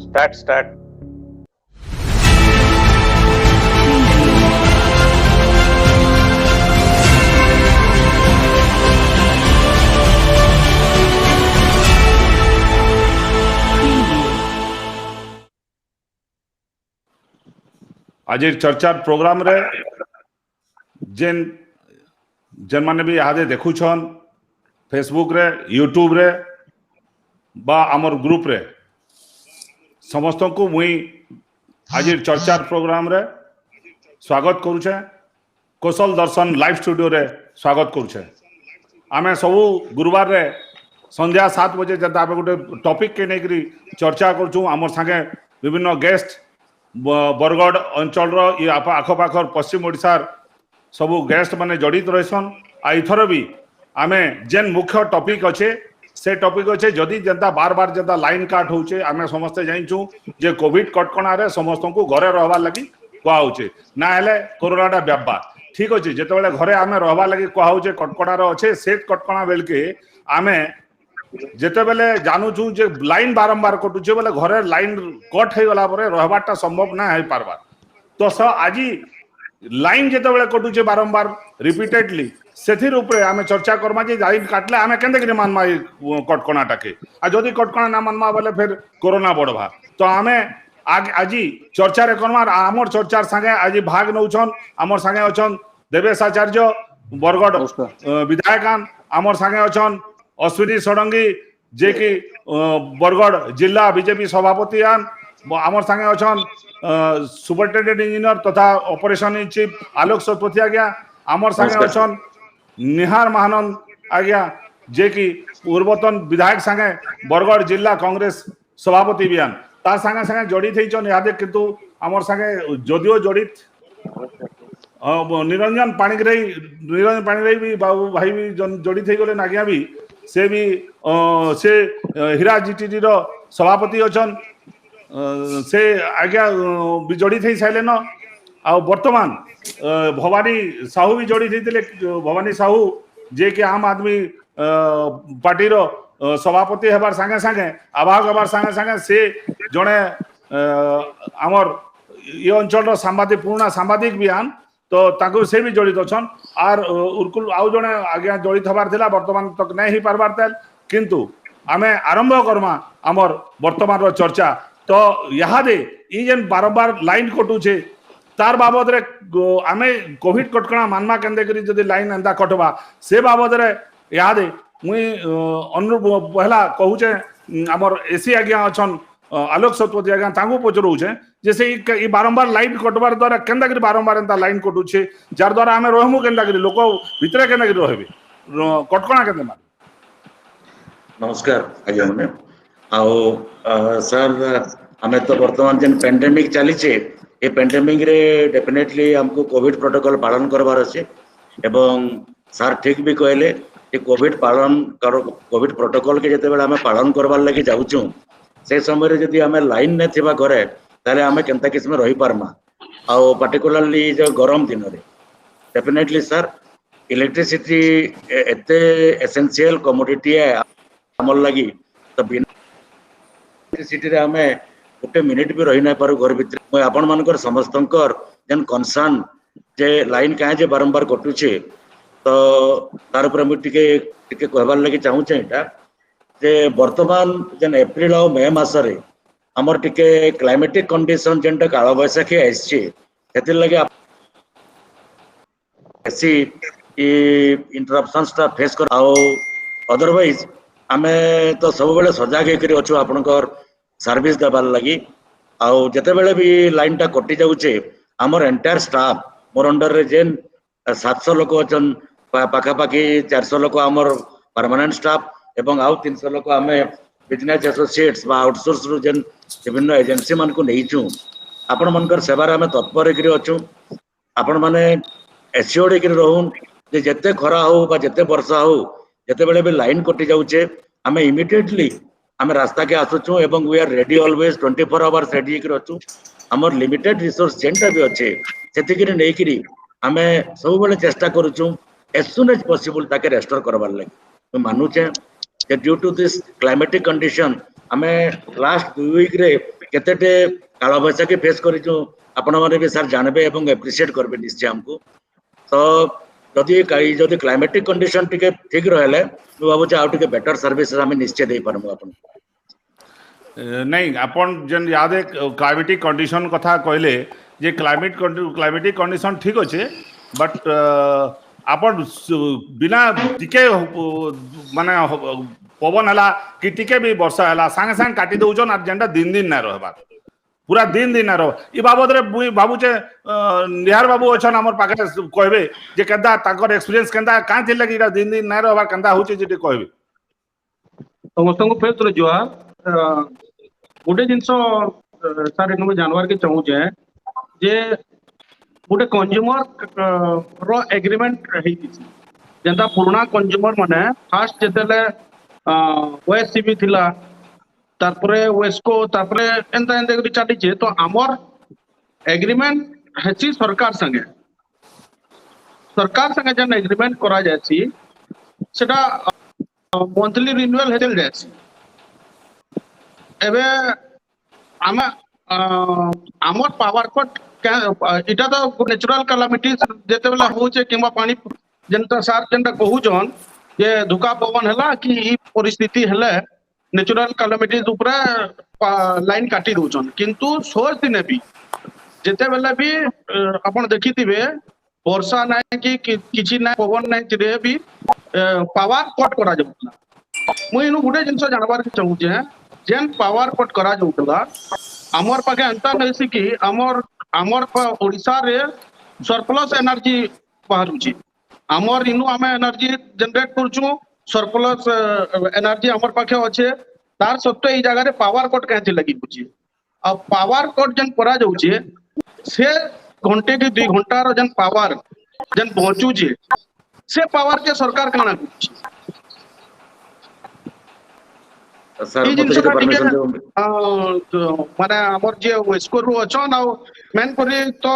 Start. आज चर्चा programme रे जेन माने भी आदे देखुछन फेसबुक रे यूट्यूब रे बा आमर ग्रुप रे समस्त को मुई आज चर्चा प्रोग्राम रे स्वागत करूछे। कौशल दर्शन लाइव स्टूडियो रे स्वागत करूछे। आमे सबू गुरुवार रे संध्या 7 बजे जता गोटे टॉपिक के नेकरी चर्चा करूछु। आमर संगे विभिन्न गेस्ट बरगढ़ अंचल आखपाखर पश्चिम ओडिशार सबू गेस्ट माने जड़ित रहसन। आईथर भी आमे जेन मुख्य टॉपिक अच्छे से टॉपिक अच्छे जदि जनता बार बार जनता लाइन काट होचे आमे समस्ते जाइछु जे कोविड कटकणा रे समस्त को घरे रहबार लगी कहा होचे ना हेले कोरोनाटा व्यापा ठीक अच्छे जिते घरे आमे रहबार लगी कहा होचे कटकणा रे अच्छे से कटकणा बेल के आमे जिते बेले जानूछु जे लाइन बारंबार कटुचे बोले घरे लाइन कट हो गला परे रहबारटा संभव ना हो पारबार तो स आज लाइन जिते बेले कटुचे बारंबार रिपीटेडली सेथिर ऊपर आमे चर्चा करमा जे लाइन काटले आमे केंदे कि मानमा कटकणाटा के आ जदि कटकणा ना मानमा बोले फिर कोरोना बढ़वा तो आमे आज चर्चा रे करमा आमर चर्चार संगे आज भाग नौछन आमर संगे अछन देवेश आचार्य बरगढ़ विधायक आमर संगे अछन अश्विनी षडंगी जे कि बरगढ़ जिला बीजेपी सभापति आमर संगे अछन सुपरिटेंडेंट इंजीनियर तथा ऑपरेशन इन चीफ आलोक शतपथी आज्ञा आमर संगे अछन निहार महानंद आज्ञा जे कि पूर्वतन विधायक संगे बरगढ़ जिला कांग्रेस सभापति भी तार संगे संगे जड़ित होइछन यादे किंतु आमर संगे जदियो जड़ित निरंजन पाणिग्राही भी बाबू भाई भी जड़ित हो गले आज्ञा भी से भी से हीरा जीटीडी रो सभापति अछन से आज्ञा भी जड़ित हो सारे न आ वर्तमान भवानी साहू भी जड़ित होते भवानी साहू जे कि आम आदमी पार्टी रो सभापति हेबार संगे संगे आवाहक हेबार संगे संगे से जड़े आमर ये अंचल सांबादिक पुराना सांबादिक भी तो ताको से भी जड़ित अछन आर उर्कुल आउ जने आज्ञा जड़ित हबार थिला वर्तमान तक नहीं पारबार तेल किंतु आमे आरंभ करमा आमर वर्तमान रो चर्चा तो यादे ई जेन बारंबार लाइन कटुचे तार बाबद रे आमे कोविड कटकणा मानमा केंदे करी जदी लाइन एंदा कटबा से बाबद रे यादे मुई अनुरूप पहला कहूचे आमर एसी आज्ञा अछन आलोक शतपथी आज्ञा तांगू पचरौछे जे से ई बारंबार लाइन कटबार द्वारा केंदा करी बारंबार एंता लाइन कटुछे जार द्वारा आमे रहमु केंदा करी लोक भितरे केंदा करी रहबे कटकणा केंदा मार। नमस्कार आज्ञा मने आओ सर हमें तो वर्तमान जेन पेंडेमिक चली ये पेंडेमिक रे डेफिनेटली हमको कोविड प्रोटोकॉल पालन करबार अच्छे एवं सर ठीक भी कहले कि कोविड कोविड प्रोटोकॉल के जिते बेले हमें पालन करबार लगी जाऊँ से समय जदि आम लाइन ने थिबा घरे ताले आम केनता किस्म रही पारमा आउ पार्टिकुलरली जो गरम दिन रे डेफिनेटली सर इलेक्ट्रिसिटी एते एसेंशियल कमोडिटी है हमर लगी तो बिना इलेक्ट्रिसिटी रे हमें गोटे मिनिट भी रही ना पारू घर भीतर आपण मानकर समस्त जेन कनसर्न जे लाइन कहाँ जे बारंबार कटुचे तो तार ऊपर मुझे कहबार लगी चाहूचे यहाँ जे वर्तमान जेन एप्रिल और मे मसरे आमर टिके क्लाइमेटिक कंडीशन जेनटा काल बैशाखी आसी लगे ऐसी इंटरप्शंस टा फेस कर अदरवाइज आमे तो सब बेले सजग होकर अच्छु आपनकर सर्विस देवार लगी आउ जिते बेले भी लाइन टा कटि जाऊे आमर एंटायर स्टाफ मोर अंडर रे जेन 700 लोक अच्छन पाखापाखि 400 लोक आमर परमानेंट स्टाफ एवं आउ 300 लोक आम बिजनेस एसोसिएट्स बा आउटसोर्स रु जेन विभिन्न एजेंसी मान को नहींचु आपण मानकर सेवार आम तत्पर अच्छु आपण मैंने एश्योर्ड होकर रहून जे जिते खरा हो बा जिते वर्षा हो जिते बेले भी लाइन कटि जाऊे आम इमिडिएटली आम रास्ता के आसुचु एवं we are ready always 24 hours ready होकर अच्छु आमर लिमिटेड रिसोर्स जेनटा भी अच्छे से नहीं आम सब बेले चेष्टा करुचु एज सुन एज पॉसिबल ताके रेस्टोर करबार लगे मानुचे due to this climatic condition आम लास्ट 2 वीक रे केतेटे काला बैसाखी फेस करिछु आपण माने भी सर जानबे एवं एप्रिशिएट करबे निश्चय हमको तो जदि क्लाइमेटिक कंडीशन टिके ठीक रहले मु बाबू आ टिके बेटर सर्विस हम निश्चय दे परमु आपण नहीं आपण जन याद क्लाइमेटिक कंडीशन कथा कहले जे क्लाइमेटिक कंडीशन ठीक अच्छे बट आपण बिना टिके माने पवन है कि टिके भी वर्षा है सांगे सांगे काटी दौन आर जेनटा दिन दिन ना रहबा पूरा दिन दिन ना रह इ बाबद रे भावुचे निहार बाबू अच्छन हमर पाखे कहबे जे केदा ताकर एक्सपीरियंस केदा कां थिले कि दिन दिन ना रहबा केदा होचे जे कहबे समस्त को फेर तोरे जुआर गोटे जिनस सर इन जानवर के चाहूचे जे गोटे कंज्यूमर रो एग्रीमेंट रही जेंता पुराना कंज्यूमर माने फास्ट जेतेले ओएससीबी थिला तारपरे वेस्को तारपरे एंता एंता करी चली तो आमर एग्रीमेंट हेची सरकार संगे जन एग्रीमेंट करा जायसी सेटा मंथली रिन्यूअल हेतल जायसी एबे आमे आमर पावर कट इटा तो नेचुरल कैलामिटीज जेते बेला होचे किंबा पानी जेंता सार जेंता कहूचन जे धुका पवन हला कि ई परिस्थिति हले नेचुरल कैलामिटीज ऊपर लाइन काटी दउचन किंतु सोच दिने भी जेते बेला भी आपण देखिथिबे वर्षा नाही कि किछि नाही पवन नाही तिरे भी पावर कट करा जाउतला मुई इनु गुटे जिंस जानबार के चाहू जे जेन पावर कट करा जाउतला हमर पाखे अंता नैसी कि हमर ओडिसा रे सरप्लस एनर्जी बाहरुची हमर इनु आमे एनर्जी जनरेट करछु सरप्लस एनर्जी हमर पाखे अच्छे तार सत्वे ई जगह रे पावर कट कहते लगी बुझी अब पावर कट जन करा जाउचे से घंटे के 2 घंटा रो जन पावर जन पहुंचुचे से पावर के सरकार काना कुछ सर मते परमिशन दे माने हमर जे वेस्को रो अछन आ मेन करी तो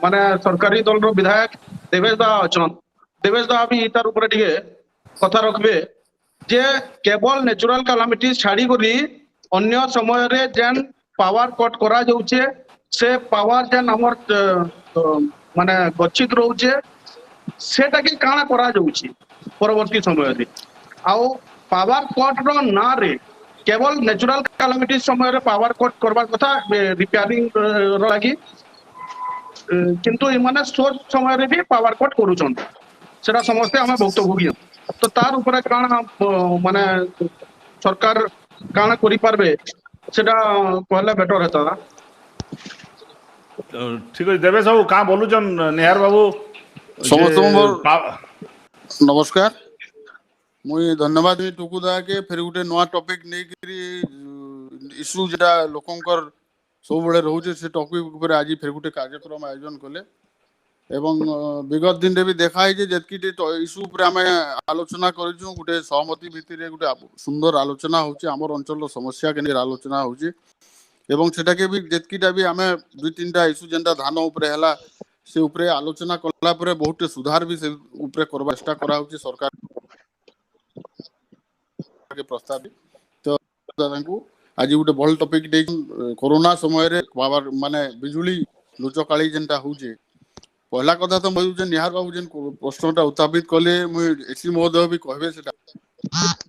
माने सरकारी दल रो विधायक देवेश दा अछन देवेश दा भी इतार ऊपर टिके कथा रखबे जे केवल नेचुरल कैलामिटीज छाड़ी करी अन्य समय रे जेन पावर कट करा जाउचे से पावर जेन हमर माने गच्छित रहउचे सेटा के काना करा जाउची परवर्ती समय रे आउ पावर कट रो ना रे केवल नेचुरल कैलामिटीज समय रे पावर कट करबा कथा रिपेयरिंग रो लागि किंतु इमाने सोर्स समय रे भी पावर कट करूछन सेटा समस्ते हमें भुक्तभोगी तो तार ऊपर काना माने सरकार काना करि पारबे सेटा कहले बेटर हेता ठीक है देवे सब का बोलुचन निहार बाबू समस्त नमस्कार मुई धन्यवाद टुकुदा के फिर गुटे नवा टॉपिक नै करी इशू जेटा लोकंकर सब बळे रहउचे से टॉपिक ऊपर आज फिर गुटे कार्यक्रम आयोजन कले एवं विगत दिन रे भी देखाई जे जतकी इशू ऊपर आमे आलोचना करिछु गुटे सहमति भितर गुटे सुंदर आलोचना होउचे हमर अंचल समस्या के आलोचना होउचे एवं सेटा के भी जतकीटा भी आमे 2-3टा इशू जेंटा धान ऊपर हला से ऊपर आलोचना करला परे बहुत सुधार भी से ऊपर करबा चेष्टा करा होउचे सरकार के प्रस्ताव तो दादांकु आज गोटे भल टॉपिक दे कोरोना समय रे पावर माने बिजुली लुचकाली जेंटा होउचे पहला कथा तो मु जे निहार बाबू जेन प्रश्नटा उत्थापित कले मु एसी महोदय भी कहबे सेटा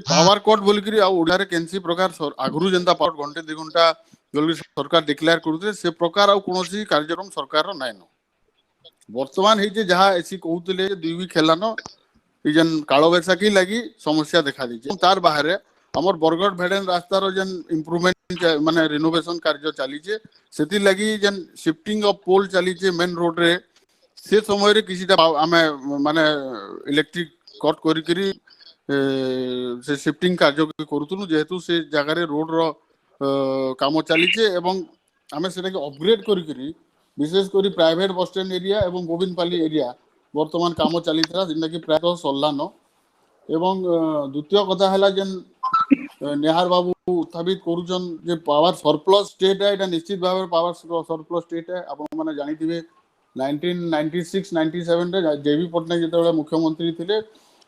पावर कट बोल करी आ ओडा रे केनसी प्रकार आगरु जेंता पावर घंटे 2 घंटा जल्दी सरकार डिक्लेयर करते से प्रकार आ कोनोसी कार्यक्रम सरकार रो नाइनो वर्तमान हे जे जहा एसी कहउतले 2 वीक हेलानो ई जन कालो बैसाखी लागि समस्या देखा दी तार बाहर हमर बरगढ़ भेडेन रास्ता रो जन इंप्रूवमेंट माने रिनोवेशन कार्य चली छे सेति लागि जन शिफ्टिंग ऑफ पोल चली छे मेन रोड रे से समय रे किसिटा आमे माने इलेक्ट्रिक कट करी करी से शिफ्टिंग कार्य करूतनु जेहेतु से जगह रे रोड रो काम चली छे एवं आमे सेटा के अपग्रेड करी करी विशेष करी प्राइवेट बस स्टैंड एरिया एवं गोविंदपाली एरिया वर्तमान काम चली था जिनका कि प्रायतः सल्लानो एवं द्वितीय कथा हला जेन नेहार बाबू उत्थापित करूछन जे पावर सरप्लस स्टेट है एटा निश्चित भाव पावर सरप्लस स्टेट है आपण माने जानिथिबे 1996 97 रे जेबी पटनायक जेतेबेला मुख्यमंत्री थिले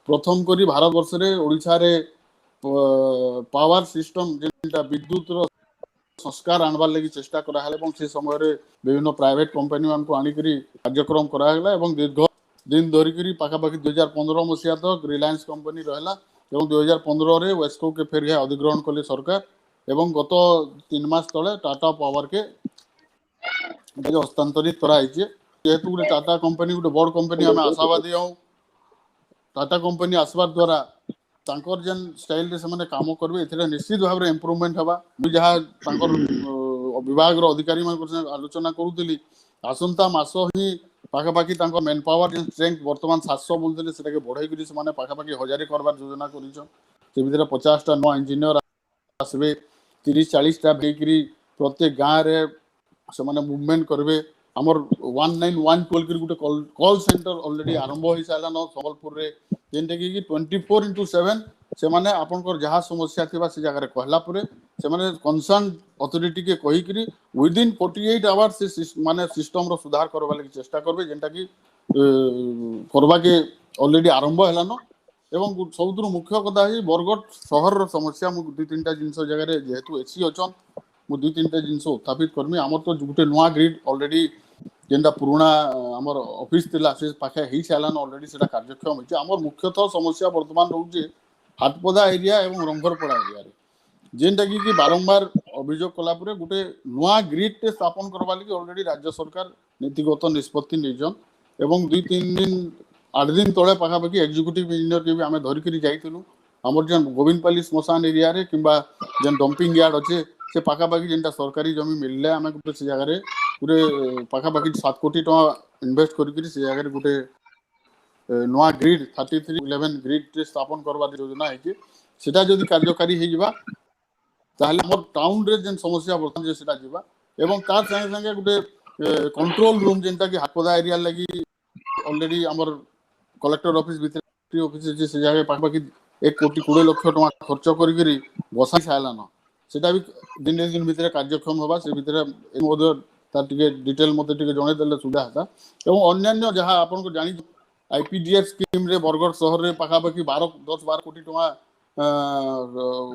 प्रथम करी भारत वर्ष रे ओडिसा रे पावर सिस्टम जेंटा विद्युत रो संस्कार आनबार लगी चेष्टा कराला এবং সেই সময়ে বিভিন্ন প্রাইভেট কোম্পানি মানকু আনিকি কার্যক্রম କରାଗଲା এবং দীর্ঘ দিন ধরিকি পাখাপাখি 2015 মସିହା তক রিলায়েন্স কোম্পানি রহলা এবং 2015 রে ওয়েস্কো কে ফের অধিগ্রহণ কলে সরকার এবং গত 3 মাস তলে টাটা পাওয়ার কে হস্তান্তরিত করা হয়েছে যেহেতু গোটে টাটা কোম্পানি গোটে বড় কোম্পানি আমি আশাবাদী হও टाटा कंपनी आसबार द्वारा तांकर जेन स्टाइल रे से काम करबे एथिरे निश्चित भाव रे इंप्रूवमेंट हवा मु जहा तांकर विभाग रो अधिकारी मान आलोचना करूतली आसंता मास ही पाखापाखि तांकर मैन पावर जेन स्ट्रेंथ वर्तमान 700 बोलतले सेटा के बढ़ाई करी से माने पाखापाखि 1000 करबार योजना करिछो से भीतर 50 टा नो इंजीनियर आसबे 30 40 टा भेकरी प्रत्येक गांव रे से माने मूवमेंट करबे हमर 1912 के गुटे कॉल सेंटर ऑलरेडी आरंभ होई सालान संबलपुर रे जेनटे कि 24/7 से माने आपनकर जहा समस्या थिबा से जगह रे कहला परे से माने कंसर्न अथॉरिटी के कहि करी विद इन 48 आवर्स से माने सिस्टम रो सुधार करबा लागि चेष्टा करबे जेनटा कि करबा के ऑलरेडी आरंभ हलानो एवं सबुतु मुख्य कथा है बरगढ़ शहर रो समस्या मु दु तीनटा जिंस जगह रे जेहेतु एसी अछन मु दु तीनटा जिंस उत्थापित करमी हमर तो गुटे नुवा ग्रिड ऑलरेडी जेनटा पुराना हमर ऑफिस थिला से पाखे ही सालान ऑलरेडी सेटा कार्यक्षम होइছে हमर मुख्यतः समस्या वर्तमान रहउजे हाटपदा एरिया एवं रंगरपड़ा एरिया रे जेनटा कि बारंबार अभियोग कला परे गुटे नुवा ग्रिड टे स्थापन करबा लागि ऑलरेडी राज्य सरकार नीतिगत निष्पत्ति नेजन एवं 2-3 दिन 8 दिन तळे पाखापाखि एग्जीक्यूटिव इंजीनियर के भी आमे धरि करी जाइतिलु हमर जेन गोविंदपाली स्मशान एरिया रे किंबा जेन डंपिंग यार्ड अच्छे से पाखापाखि जेनटा सरकारी जमी मिलले आमे गुटे से जगह रे गुटे पाखापाखि 7 कोटी टका इन्वेस्ट करी से जगह रे गुटे नवा ग्रिड 3311 ग्रिड टे स्थापन करबार योजना है कि सेटा जदि कार्यकारी हे जिबा ताहले हमर टाउन रे जेन समस्या वर्तमान जे सेटा जिबा एवं तार संगे संगे गुटे कंट्रोल रूम जेनटा कि हाटपदा एरिया लगी ऑलरेडी हमर कलेक्टर ऑफिस भीतर ऑफिस जे से जगह पाखापाखि 1 कोटी 20 लाख टका खर्च करी बसाई सालान सेटा भी दिन भीतर कार्यक्षम होबा से भीतर मोदर तार टिके डिटेल मते टिके जणे देले सुधा हता एवं अन्य जहां आपन को जानि आईपीडीएस स्कीम रे बरगढ़ शहर रे पाखापाखि 10-12 कोटी टका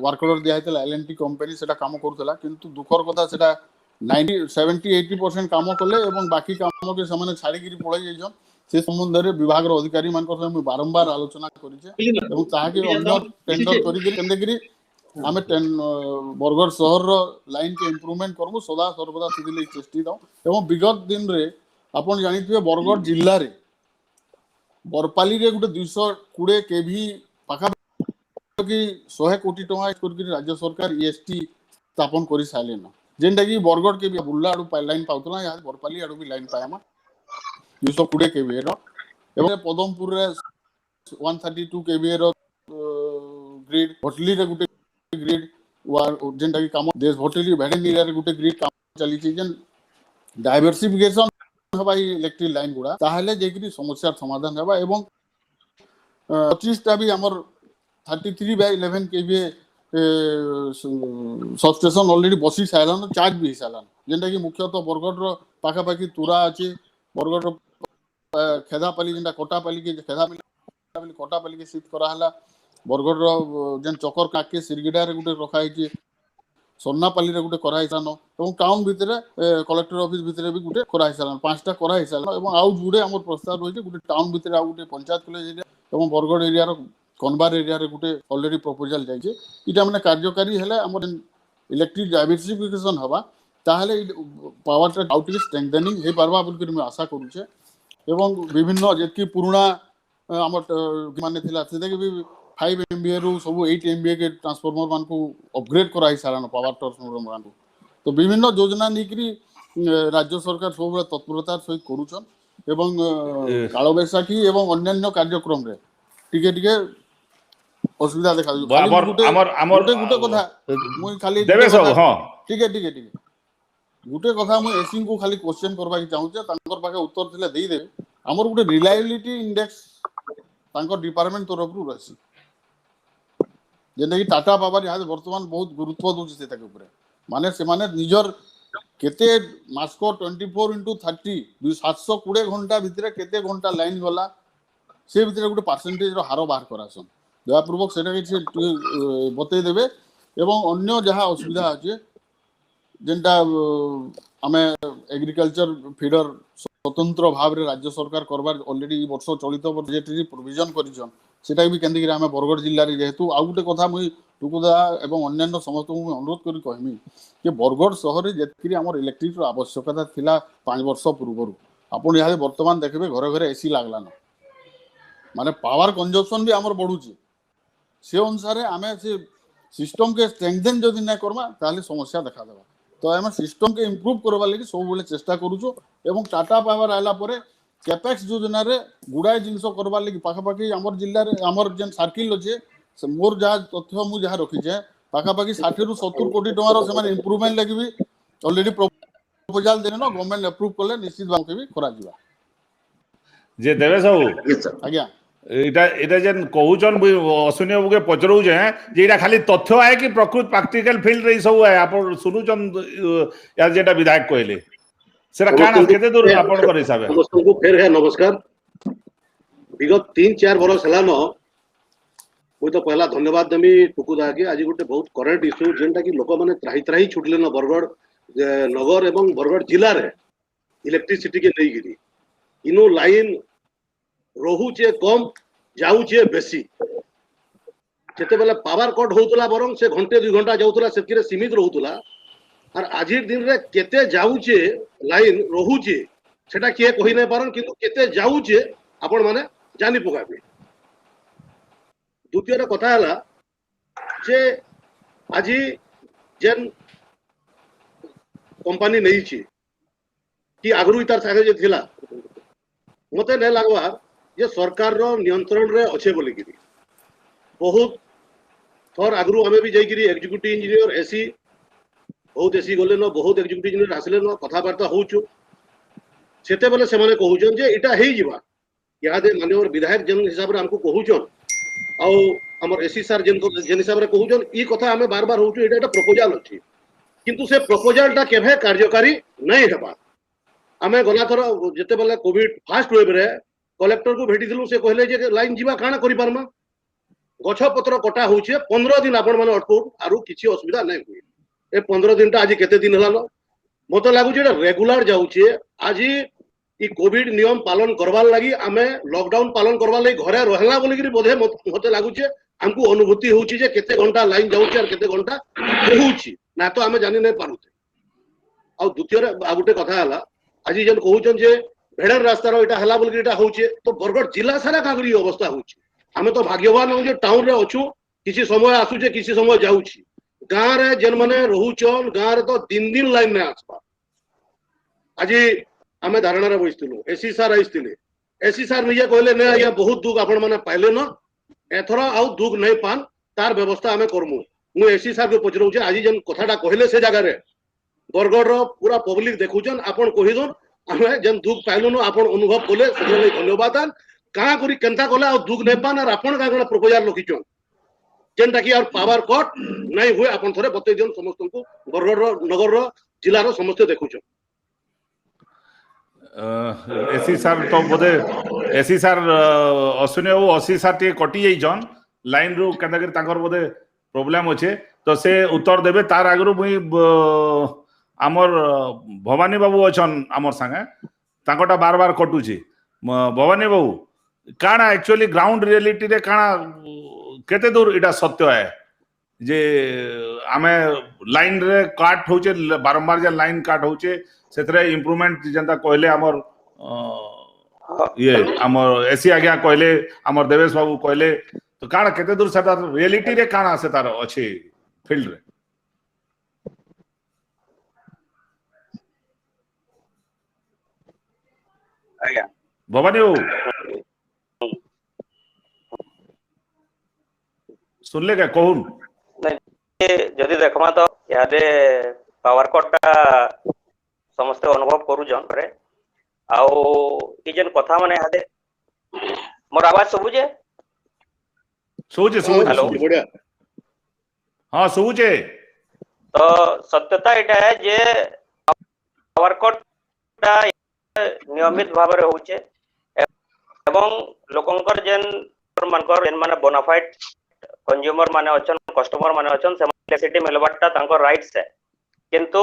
वर्क ऑर्डर दिया हेतला एलएनटी कंपनी सेटा काम करथला किंतु दुखर कथा सेटा 70-80% काम करले एवं बाकी काम के समान छाड़ी गिरी पळै जाइछन से संबंध रे विभाग रो अधिकारी मान को हम बारंबार आलोचना करिचे एवं ताहा के अन्य टेंडर करी केंदे गिरी आमे बरगढ़ शहर रो लाइन के इंप्रूवमेंट करबो सदा सर्वदा सिदिले चेष्टा दो एवं विगत दिन रे आपण जानिथिबे बरगढ़ जिल्ला रे बरपाली रे गुटे 220 केवी पाखा कि 100 कोटी टका करके राज्य सरकार ईएसटी स्थापन करि सालेन जेनटा कि बरगढ़ के भी बुल्ला आडू लाइन पाउतला या बरपाली आडू भी लाइन पायामा 220 केवी रो एवं पदमपुर रे 132 केवी रो ग्रिड होटली रे गुटे ग्रिड जेनटा कि काम देश होटली भेडन एरिया रे गुटे ग्रिड काम चली छी जेन डाइवर्सिफिकेशन हबा इलेक्ट्रिक लाइन गुडा ताहले जेकरी समस्या समाधान हबा एवं 25 टा भी हमर 33/11 केवी सब स्टेशन ऑलरेडी बसी साइलान चार्ज भी साइलान जेनटा कि मुख्यतः बरगढ़ रो पाखापाखि तुरा अछि बरगढ़ रो खेदापाली जेनटा कोटापाली के खेदापाली कोटापाली के शिफ्ट करा हला बरगढ़ रो जेन चक्कर काके सिरगिडा रे गुटे रखा है सोनापाली रे गुटे करा हिसानो एवं टाउन भीतर कलेक्टर ऑफिस भीतर भी गुटे करा हिसानो 5टा करा हिसानो एवं आउ जुडे हमर प्रस्ताव होइजे गुटे टाउन भीतर आउ गुटे पंचायत कॉलेज एरिया एवं बरगढ़ एरिया रो कनबार एरिया रे गुटे ऑलरेडी प्रपोजल जाइजे इटा माने कार्यकारी हेले हमर इलेक्ट्रिक डाइवर्सिफिकेशन हवा ताहले पावर टा आउट स्ट्रेंथनिंग हे पारबा बोल के मैं आशा करू छे एवं विभिन्न जेकी पुराना हमर माने थिला से भी 5 MVA रू सब 8 MVA के ट्रांसफार्मर मान को अपग्रेड करा हिसारान पावर ट्रांसफार्मर मान को तो विभिन्न योजना निकरी राज्य सरकार सब तत्परतार सहित करूछन एवं कालो बैसाखी एवं अन्य कार्यक्रम रे टिके टिके असुविधा देखा गुटे कथा मुई खाली देबे सब हां ठीक है गुटे कथा मुई एसिंग को खाली क्वेश्चन करबा की चाहू छे तांकर पाके उत्तर दिले देई दे हमर गुटे रिलायबिलिटी इंडेक्स तांकर डिपार्टमेंट तरफ रु रहसी जेने कि टाटा पावर यहाँ वर्तमान बहुत गुरुत्व दूसरी से तक ऊपर माने से माने निजर केते मास्को 24/30 720 घंटा भीतर केते घंटा लाइन गला से भीतर गोटे परसेंटेज रो हार बाहर करासन दयापूर्वक सेटा कि बतई देबे एवं अन्य जहाँ असुविधा अच्छे जेनटा आमे एग्रीकल्चर फीडर स्वतंत्र भाव रे राज्य सरकार करबार ऑलरेडी वर्ष चलित बजेटरी प्रोविजन करिछन सेटा भी केंदी कि आमे बरगढ़ जिल्ला रे जेहेतु आ गुटे कथा मुई टुकुदा एवं अन्य समस्त को अनुरोध करी कहमी कि बरगढ़ शहर रे जेतकरी हमर इलेक्ट्रिक रो आवश्यकता थिला 5 वर्ष पूर्व आपण यहाँ वर्तमान देखबे घरे घरे एसी लागलान माने पावर कंजम्पशन भी हमर बढ़ुची से अनुसार आमे से सिस्टम के स्ट्रेंथन जदि ना करमा ताले समस्या देखा देबा तो आम सिस्टम के इम्प्रूव करवा लगी सब बेले चेष्टा करूँ एवं टाटा पावर आला परे कैपेक्स योजना रे गुड़ाए जिनस करवा लगी पाखापाखि आमर जिल्ला रे आमर जेन सर्किल अच्छे मोर जहाँ तथ्य मुझे जहाँ रखीचे पाखापाखि 60 ରୁ 70 कोटी टंकार से इम्प्रूवमेंट लगी भी ऑलरेडी प्रपोजल देने न गवर्नमेंट अप्रूव कले निश्चित भाव भी करा जिबा जे देवे सब Yes, sir. आज्ञा एटा एटा जेन कहूचन अश्विनी बाबू के पचरौ जे जे एटा खाली तथ्य आए कि प्रकृत प्रैक्टिकल फील्ड रे सब है आपण सुनुचन यार जेटा विधायक कहले सेरा काना केते दूर आपण कर हिसाब है समस्तଙ୍କୁ फेर है नमस्कार विगत 3-4 बरस हला न मुई तो पहला धन्यवाद देमी टुकुदा के आज गोटे बहुत करेंट इश्यू जेनटा कि लोक माने त्राही त्राही छुटले न बरगढ़ नगर एवं बरगढ़ जिला रे इलेक्ट्रिसिटी के नहीं गिरी इनो लाइन रहुचे कम जाउचे बेसी जेते बेला पावर कट होतला बरং से घंटे 2 घंटा जाउतला सेकिरे सीमित रहउतला और आजिर दिन रे केते जाउचे लाइन रहुचे सेटा किए कहि नै पारन किंतु केते जाउचे आपण माने जानि पकाबे द्वितीय कथा हला जे आजि जेन कंपनी नहीं छी कि आगरु इतार सागे जे थिला मते नै लागवा जे सरकार रो नियंत्रण रे अच्छे बोली गिरी बहुत थर आगरु हमें भी जाइगिरी एग्जीक्यूटिव इंजीनियर एसी बहुत एसी गले न बहुत एग्जीक्यूटिव इंजीनियर आसले न कथाबार्ता होउछु सेते बेले से माने कहउछन जे इटा हेई जिबा यहाँ दे माननीय विधायक जन हिसाब रे हमको कहउछन आ हमर एसी सर जन हिसाब रे कहउछन ई कथा हमें बार बार होउछु इटा प्रपोजल अछि किंतु से प्रपोजल टा केभे कार्यकारी नै हेबा हमें गला थर जेते बेले कोविड फर्स्ट वेव रे कलेक्टर को भेटी दिलु से कहले जे लाइन जीवा काना करि पारमा गछ पत्र कटा होउछे 15 दिन आपण माने अटको आरु किछि असुविधा नै होई ए 15 दिन ता आज केते दिन हलानो मते लागु जे रेगुलर जाउछे आज ई कोविड नियम पालन करबार लागि आमे लॉकडाउन पालन करबार लागि घरे रहला बोली कि बोधे मते लागु जे हमकु अनुभूति होउछी जे केते घंटा लाइन जाउछे और केते घंटा होउछी ना तो आमे जानि नै पारुते आ द्वितीय आ गुटे कथा हला आज जन कहउछन जे भेड़र रास्ता रो इटा हला बोल कि इटा होउछे तो बरगढ़ जिला सारा कागरी अवस्था होउछी हमें तो भाग्यवान हो जे टाउन रे अछु किसी समय आसुचे किसी समय जाउछी गां रे जन माने रहउछन गां रे तो दिन दिन लाइन नै आसबा आज हमें धारणा रे बइस्तुलो एसी सर आइस्तिले एसी सर निजे कहले नै आया बहुत दुख आपण माने पाइले न एथरा आउ दुख नै पान तार व्यवस्था हमें करमु मु एसी सर के पचरउ जे आज जन कथाटा कहले से जगह रे बरगढ़ रो पूरा पब्लिक देखुछन आपण कहि दोन हमें जन दुख पाइलो न आपण अनुभव कोले से धन्यवाद का करी केनता कोले आ दुख नै पान और आपण का प्रपोजल लखिछन जेनटा कि और पावर कट नै हुए आपण थरे बतै दियन समस्त को बरगढ़ रो नगर रो जिला रो समस्त देखुछन एसी सर तो बोधे एसी सर अश्विनी बाबू 80 सर टे कटि जाइछन लाइन रू केनता कर ताकर बोधे प्रॉब्लम अछि तो से उत्तर देबे तार आगरु मुई आमर भवानी बाबू अछन आमर संगे ताकोटा बार बार कटुची भवानी बाबू काना एक्चुअली ग्राउंड रियलिटी रे काना केते दूर इटा सत्य है जे आमे लाइन रे काट होचे बारंबार जे लाइन काट होचे सेतरे इंप्रूवमेंट जनता कहले आमर ये आमर एसी आज्ञा कहले आमर देवेश बाबू कहले तो काना केते दूर सेटा रियलिटी रे काना से तार अछि फील्ड रे आज्ञा भवानी बाबू सुनले का कहून जदि देखमा तो यादे पावर कटटा समस्त अनुभव करू जन रे आउ ई जेन कथा माने हादे मोर आवाज सबुजे हेलो बढ़िया हां सबुजे तो सत्यता एटा है जे पावर कटटा नियमित भाव रे होचे एवं लोकंकर जेन मानकर जेन माने बोनाफाइड कंज्यूमर माने अछन कस्टमर माने अछन से इलेक्ट्रिसिटी मिलबाटा तांको राइट्स है किंतु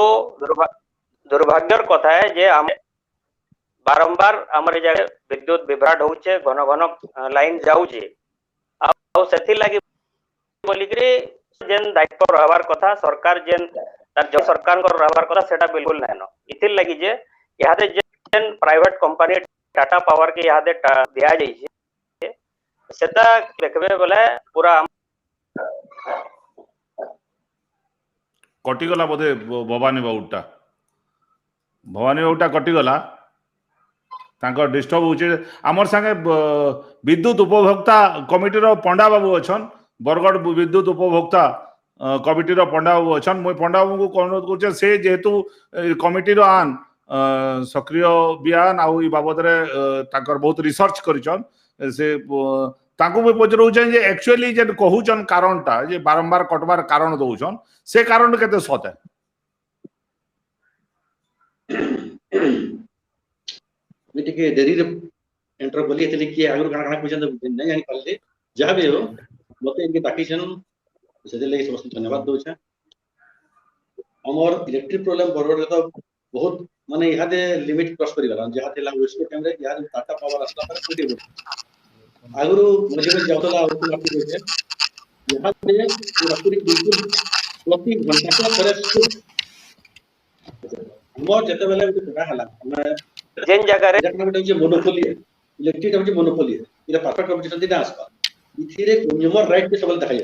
दुर्भाग्यर कथा है जे हम बारंबार हमर जगह विद्युत विभ्राट होचे घन घन लाइन जाउचे आ सेथि लागि बोलिकरी जेन दायित्व रहबार कथा सरकार जेन तार जो सरकार को रहबार कथा सेटा बिल्कुल नै न इथिर लागि जे यादे जेन प्राइवेट कंपनी टाटा पावर के यादे दिया जाई छे सेटा देखबे बोले पूरा कटिगला बोधे भवानी बाबूटा कटिगला तांकर डिस्टर्ब होचे हमर संगे विद्युत उपभोक्ता कमिटी रो पंडा बाबू अछन बरगढ़ विद्युत उपभोक्ता कमिटी रो पंडा बाबू अछन मोय पंडा बाबू को अनुरोध करछे से जेहेतु कमिटी रो आन सक्रिय बियान आउ ई बाबद रे तांकर बहुत रिसर्च करिछन से तांको भी पचरौ जे एक्चुअली जे कहूचन कारणटा जे बारंबार कटबार कारण दउछन से कारण केते सत है मिटिके डेरी रे एंटर बोली एतले कि आगु काना काना क्वेश्चन नहीं जानि पाले जहा भी हो मते इनके ताकीछन से ले समस्त धन्यवाद दउ छै हमर इलेक्ट्रिक प्रॉब्लम बरोबर तो बहुत माने यहा दे लिमिट क्रॉस करि गला जहा थेला वेस्ट टाइम रे यार टाटा पावर असला पर कोटी आगु मजे में जावतला और आपको देखे यहा दे पूरी बिल्कुल प्रति घंटा का फरक हमर जते बेले करा हला हम जेन जगह रे देखना जे मोनोपोली है इलेक्ट्रिक हम जे मोनोपोली है इला परफेक्ट कंपटीशन दिन आसपा इथिरे कंज्यूमर राइट के सबल देखाय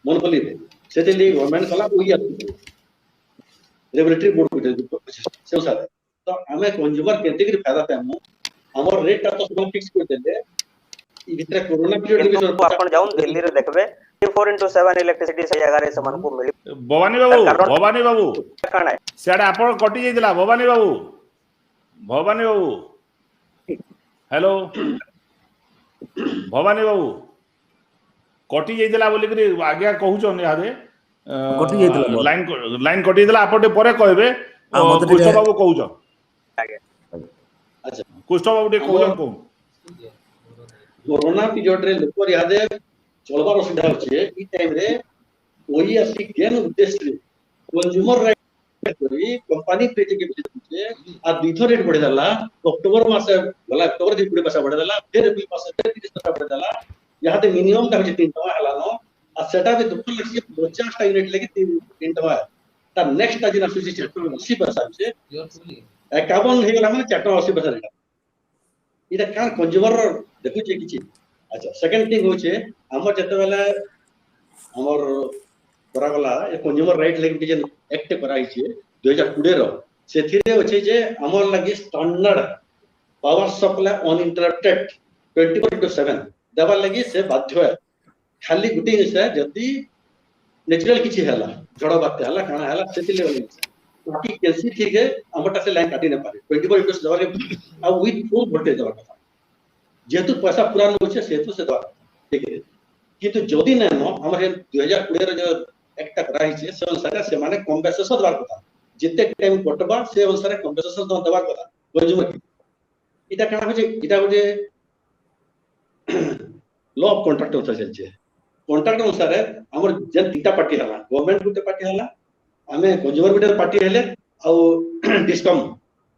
मोनोपोली रे सेते लिए गवर्नमेंट कला ओई आती रेगुलेटरी बोर्ड को से साथ तो हमें कंज्यूमर केते के फायदा पामु हमर रेट का तो सब फिक्स कर देले ई भितर कोरोना पीरियड में अपन जाउन दिल्ली रे देखबे 24/7 इलेक्ट्रिसिटी से जगह रे समान को मिली भवानी बाबू काना सेडा आपण कटि जाइदिला भवानी बाबू हेलो भवानी बाबू कटि जाइदिला बोली करी आज्ञा कहूचन यादे कटि जाइदिला लाइन कटि जाइदिला आपण परे कहबे कुष्ठ बाबू कहूचन अच्छा कुष्ठ बाबू de कहूचन को कोरोना पीरियड रे लोक यादे चलबार असुविधा होचे ई टाइम रे ओई असि केन उद्देश्य रे कंज्यूमर राइट करी कंपनी पे के बिचे आ दुइथो रेट बढ़े दला अक्टूबर मास गला अक्टूबर जे 20 पैसा बढ़े दला फिर 20 पैसा फिर 30 पैसा बढ़े दला यहां ते मिनिमम का 3 टका हला न आ सेटा भी 2 लाख 50 टा यूनिट लेके 3 टका ता नेक्स्ट ता दिन असुची 80 पैसा से 51 हे गला माने 80 पैसा रेट इटा का कंज्यूमर देखु जे किछि अच्छा सेकंड थिंग होचे हमर जते बेला हमर करा गला ए कंज्यूमर राइट लेके जे एक्ट कराई छै 2020 रो सेथिरे होचे जे हमर लागि स्टैंडर्ड पावर सप्लाई अनइंटरप्टेड 24/7 देबा लागि से बाध्य है खाली गुटी से जदी नेचुरल किछि हला जड़ बात हला काना हला सेथिले होली बाकी कैसी ठीक है हमटा से लाइन काटी न पारे 24/7 देबा के आ विथ फुल वोल्टेज देबा के जेतु पैसा पूरा होचे सेतु से दवा ठीक है किंतु जदी न हमर 2020 रो जो एकटा कराई छै से अनुसार से माने कंपनसेशन दवा कथा जिते टाइम कटबा से अनुसार कंपनसेशन दवा कथा कंज्यूमर इटा काना होचे इटा होचे लॉ ऑफ कॉन्ट्रैक्ट होता छै कॉन्ट्रैक्ट अनुसार हमर जन तीनटा पार्टी हला गवर्नमेंट गुटे पार्टी हला हमें कंज्यूमर गुटे पार्टी हेले आ डिस्कम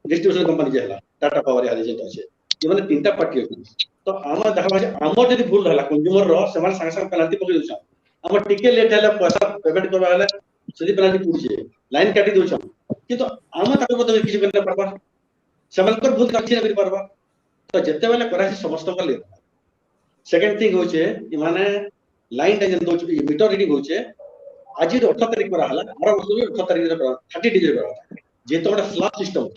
डिस्ट्रीब्यूशन कंपनी जे हला टाटा पावर या जे छै ये माने तीनटा पार्टी अछि तो आमा देखबा जे हमर जदी भूल रहला कंज्यूमर रो से माने संग पेनाल्टी पकड़ दोछ हमर टिके लेट हैला पैसा पेमेंट करबा हैला सदी पेनाल्टी पुरजे लाइन काटी दोछ किंतु आमा ताको बदले किछ करना पड़बा समलकर भूल काछि न कर परबा तो जते बेले करा समस्त को ले सेकंड थिंग होचे ई माने लाइन टा जन दोछ मीटर रीडिंग होचे आज 18 तारीख पर हला आरो वर्ष 18 तारीख रे 30 डिग्री पर जे तो स्लैब सिस्टम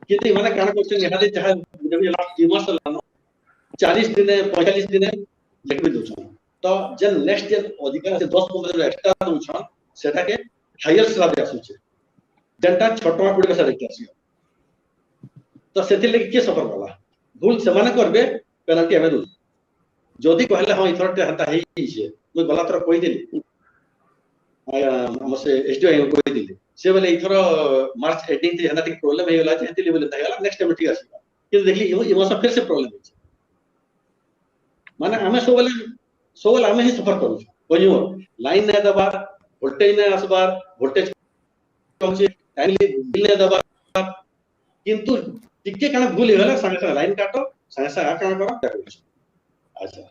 किते माने काना क्वेश्चन यहां दे जहां जब लास्ट 2 मास लानो 40 दिन 45 दिन लिख भी दोछ तो जन नेक्स्ट जन अधिकार से 10-15 एक्स्ट्रा दोछ सेटा के हायर स्लैब आसु छै जनता छोटवा पुडी पैसा देखि आसी तो सेति लगे के सफर वाला भूल से माने करबे पेनल्टी हमें दो जदी कहले हां इथर हता हे छै मैं गला तरह कहि देली हमसे एसडीओ कहि देली से बोले इथर मार्च 18 थे हना ठीक प्रॉब्लम हे गेला जेति लेवल तागला नेक्स्ट टाइम ठीक आसी कि देखली ई मास फिर से प्रॉब्लम है माने हमें सब बोले हमें ही सफर करू कंज्यूमर लाइन नै दबार वोल्टेज नै आसबार वोल्टेज होचे काइंडली बिल ने दबा किंतु टिके काना भूल होला संगे संगे लाइन काटो संगे संगे काना करो अच्छा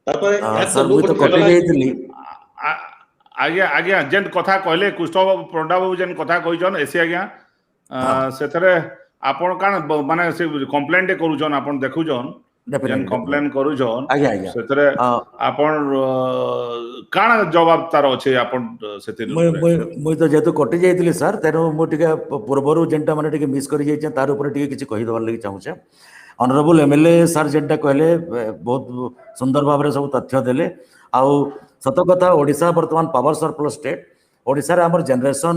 तापर सर मुई तो कटि जाइतली आज्ञा आज्ञा जेन कथा कहले कुष्ठ पंडा बाबू जेन कथा कहिछन एसी आज्ञा सेथरे आपण कान माने से कंप्लेंट करूछन आपण देखुछन जेन कंप्लेन करूछन आज्ञा आज्ञा सेथरे आपण कान जवाब तार अछि आपण सेति मुई तो जेतु कटि जाइतली सर तेनो मु टिके पूर्वरु जेनटा माने टिके मिस करि जाइछन तार ऊपर टिके किछि कहि दबार लागि चाहूछे ऑनरेबल एमएलए सर जेनटा कहले बहुत सुंदर भाव रे सब तथ्य देले आउ सत कथा ओडिशा वर्तमान पावर सरप्लस स्टेट ओडिशा रे हमर जनरेशन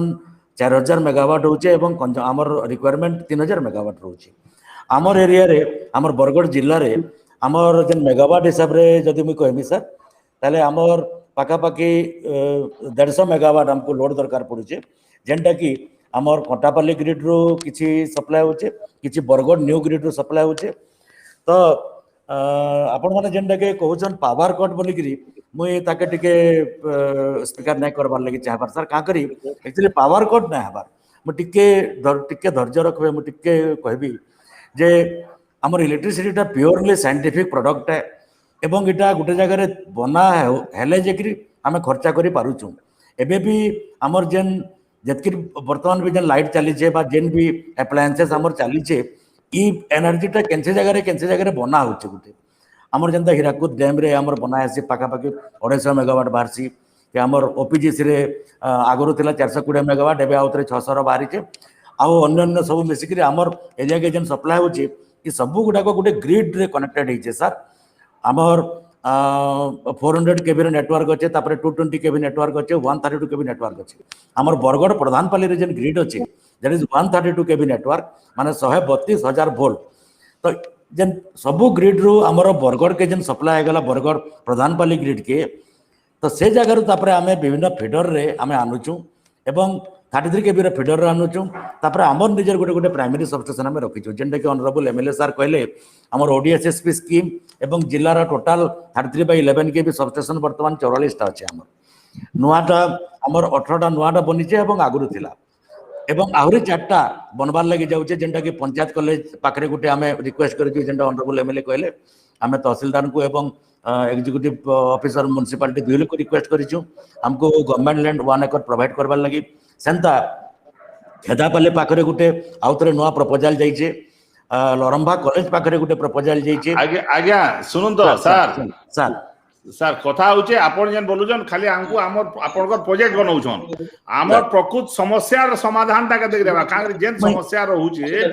4000 मेगावाट होचे एवं हमर रिक्वायरमेंट 3000 मेगावाट रहउची हमर एरिया रे हमर बरगढ़ जिल्ला रे हमर जेन मेगावाट हिसाब रे जदि मुई कहमी सर ताले हमर पाका पाकी 150 मेगावाट हमको लोड दरकार पड़ुचे जेनटा कि हमर कोटापल्ली ग्रिड रो किछि सप्लाई होचे किछि बरगढ़ न्यू ग्रिड रो सप्लाई होचे तो आपण माने जेनटा के कहउछन पावर कट बोली करी मुई ताके टिके स्पीकर नै करबार लागि चाहबार सर का करी एक्चुअली पावर कट नै हबार मु टिके धैर्य रखबे मु टिके कहबी जे हमर इलेक्ट्रिसिटी टा प्योरली साइंटिफिक प्रोडक्ट है एवं इटा गोटे जगह रे बना हेले जे करी हमें खर्चा करि पारुछु एबे भी हमर जेन जतकी वर्तमान भी जेन लाइट चली छे बा जेन भी एप्लायंसेस हमर चली छे ई एनर्जी टा केनसे जगह रे बना होचे गुटे हमर जेंता हीराकुद डैम रे हमर बना है पाखा पाखी 250 मेगावाट बाहरसी कि हमर ओपीजीसी रे आगरो थिला 420 मेगावाट एबे आउतरे 600 रो बाहरी छे आउ अन्य अन्य सब मिसिक रे हमर एरिया के जेन सप्लाई होचे ई सब गुडा को गुटे ग्रिड रे कनेक्टेड हिचे सर हमर 400 केबी रे नेटवर्क अच्छे तापर 220 केबी नेटवर्क अच्छे 132 केबी नेटवर्क अच्छे हमर बरगढ़ प्रधानपल्ली रे जेन ग्रिड अच्छे दैट इज 132 केबी नेटवर्क माने 132,000 वोल्ट तो जेन सबु ग्रिड रू हमर बरगढ़ के जेन सप्लाई गला बरगढ़ प्रधानपल्ली ग्रिड के तो से जगह रू तापर आमे विभिन्न फीडर रे आमे आनुचू एवं 33 केबी रे फीडर रे आनुचू तापर हमर निजर गोटे गोटे प्राइमरी सबस्टेशन आमे रखिचू जेनटा कि ऑनरेबल एमएलए सर कहले हमर ओडीएसएसपी स्कीम एवं जिल्ला रा टोटल 33/11 केबी सबस्टेशन वर्तमान 44 टा अछि हमर नुआटा हमर 18 टा नुआटा बनिचे एवं आगुरु थिला एवं आहुरी 4टा बनबार लागि जाउचे जेनटा कि पंचायत कॉलेज पाखरे गुटे आमे रिक्वेस्ट करिछु जेनटा ऑनरेबल एमएलए कहले आमे तहसीलदार को एवं एग्जीक्यूटिव ऑफिसर म्युनिसिपालिटी दुई को रिक्वेस्ट करिछु हमको गवर्नमेंट लैंड 1 एकड़ प्रोवाइड करबार लागि सेंता खेदापल्ली पाखरे गुटे आउतरे नुआ प्रपोजल जाइछे लरंभा कॉलेज पाखरे गुटे प्रपोजल जाइछे आज्ञा सुनुन तो सर सर सर कथा होचे आपण जेन बोलुजन खाली हमको हमर आपनकर प्रोजेक्ट बनाउछन हमर प्रकृत समस्यार समाधान ता के देख देबा कांग्रेस जेन समस्या रहउचे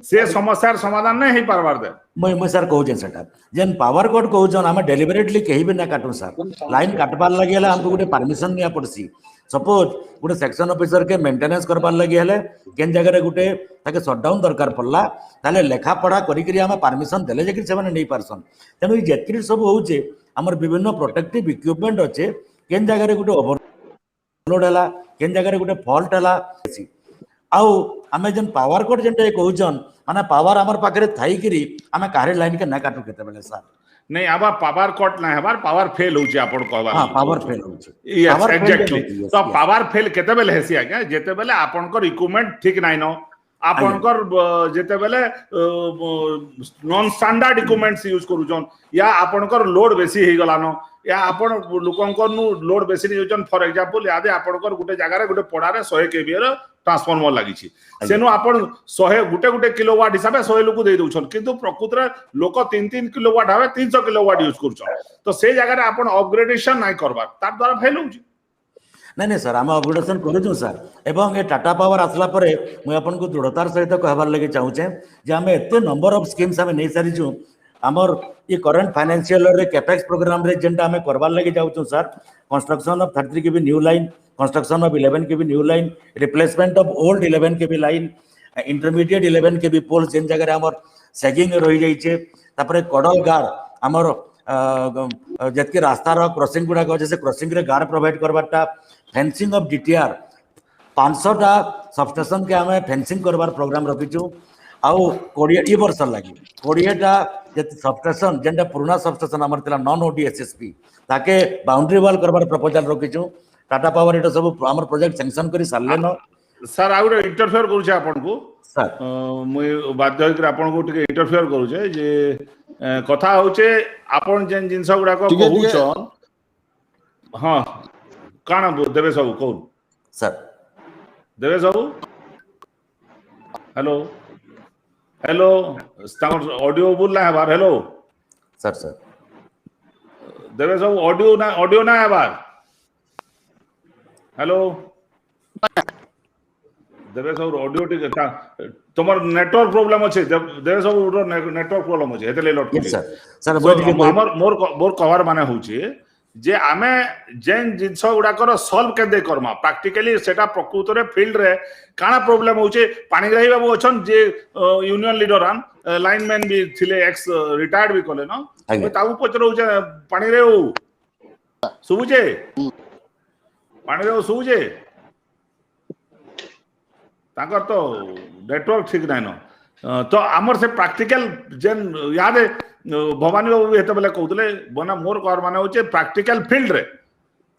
से समस्यार समाधान नै हे पारबार दे मैं सर कहूँ सेटा जेन पावर कट कहूँ आम डेलीबरेटली कहीं भी ना काटू सर लाइन काटबार लगे हमको गोटे परमिशन निया पड़सी सपोज गोटे सेक्शन ऑफिसर के मेंटेनेंस करबार लगे हेले केन जगह गोटे ताके शटडाउन दरकार पड़ला ताले लेखा पढ़ा करी आम परमिशन देले जकि से नहीं पारसन तेणु जेतकी सब होचे हमर विभिन्न प्रोटेक्टिव इक्विपमेंट अच्छे केन जगह गोटे ओवरलोड है केन जगह गोटे फॉल्ट है आउ आमे जेन पावर कट जेनटा कहउछन माने पावर हमर पाखरे थाई करी आमे कारे लाइन के ना काटू केते बेले सर नहीं आबा पावर कट ना हबार पावर फेल होचे आपण कहबा हां पावर फेल होचे यस एग्जैक्टली तो पावर फेल केते बेले हेसी आके जेते बेले आपनकर इक्विपमेंट ठीक नाइ न आपनकर जेते बेले नॉन स्टैंडर्ड इक्विपमेंट्स यूज करूछन या आपनकर लोड बेसी हे गलानो या आपण लोकंकर नु लोड बेसी नि होचन फॉर एग्जांपल यादे आपनकर गुटे जगह रे गुटे पड़ा रे 100 केवी रे ट्रांसफार्मर लागि छी सेनु आपण 100 गुटे किलोवाट हिसाबे 100 लोक दे दउछन किंतु प्रकृत रे लोक 3 किलोवाट हवे 300 किलोवाट यूज करूछन तो से जगह रे आपण अपग्रेडेशन नाइ करबा तार द्वारा फेल होउची नहीं सर आम अपग्रेडेशन करूँ सर एवं ये टाटा पावर आसला परे मुझे आपन को दृढ़तार सहित कहबार लगे चाहूचे जे आम एते नंबर ऑफ स्कीम्स आम नहीं सारीचु आमर ये करंट फाइनेंशियल रे कैपेक्स प्रोग्राम रे जेंटा आम करबार लगे जाउछु sir construction of 33 KV new line construction of 11 KV new line replacement of old 11 KV line intermediate 11 KV poles जेन जगह आमर सेगिंग रही जाइछे तापरे कडल गार्ड आमर जतके रास्ता रो क्रॉसिंग गुडा को जैसे क्रॉसिंग रे गार्ड प्रोवाइड करबाटा फेंसिंग ऑफ डीटीआर 500टा सबस्टेशन के आमे फेंसिंग करबार प्रोग्राम रखिछु आउ 20 वर्ष लागि 20टा जत सबस्टेशन जेंटा पुराना सबस्टेशन हमर तिला नॉन ओडीएसएसपी ताके बाउंड्री वॉल करबार प्रपोजल रखिछु टाटा पावर एटा सब हमर प्रोजेक्ट सैंक्शन करी सारले न सर आ गोटे इंटरफेयर करूछे आपन को सर मुई बाध्य होकर आपन को टिके इंटरफेयर करूछे जे कथा होचे आपन जेन जिंस गुडा को टिके- कहूछन हां काना देबे सब कोन सर देबे सब हेलो हेलो स्टार ऑडियो बोल है बार हेलो सर सर देबे सब ऑडियो ना है बार हेलो देबे सब ऑडियो टिके तुम्हार नेटवर्क प्रॉब्लम अछि देबे सब नेटवर्क प्रॉब्लम अछि हेते ले लट यस सर सर वो टिके हमर मोर कवर माने होछि जे आमे जेन जिंस गुडाकर सॉल्व केदे करमा प्रैक्टिकली सेटा प्रकृत रे फील्ड रे काना प्रॉब्लम होचे पानी रही बाबू अछन जे यूनियन लीडर आन लाइनमैन भी थिले एक्स रिटायर्ड भी कले न आगे। ताऊ पचरो जे पानी रे हो सुबुजे पानी रे सुबुजे ताकर तो नेटवर्क ठीक नाही न तो हमर से प्रैक्टिकल जेन याद भवानी बाबू भी हेते बेले कहउतले बना मोर कर माने होचे प्रैक्टिकल फील्ड रे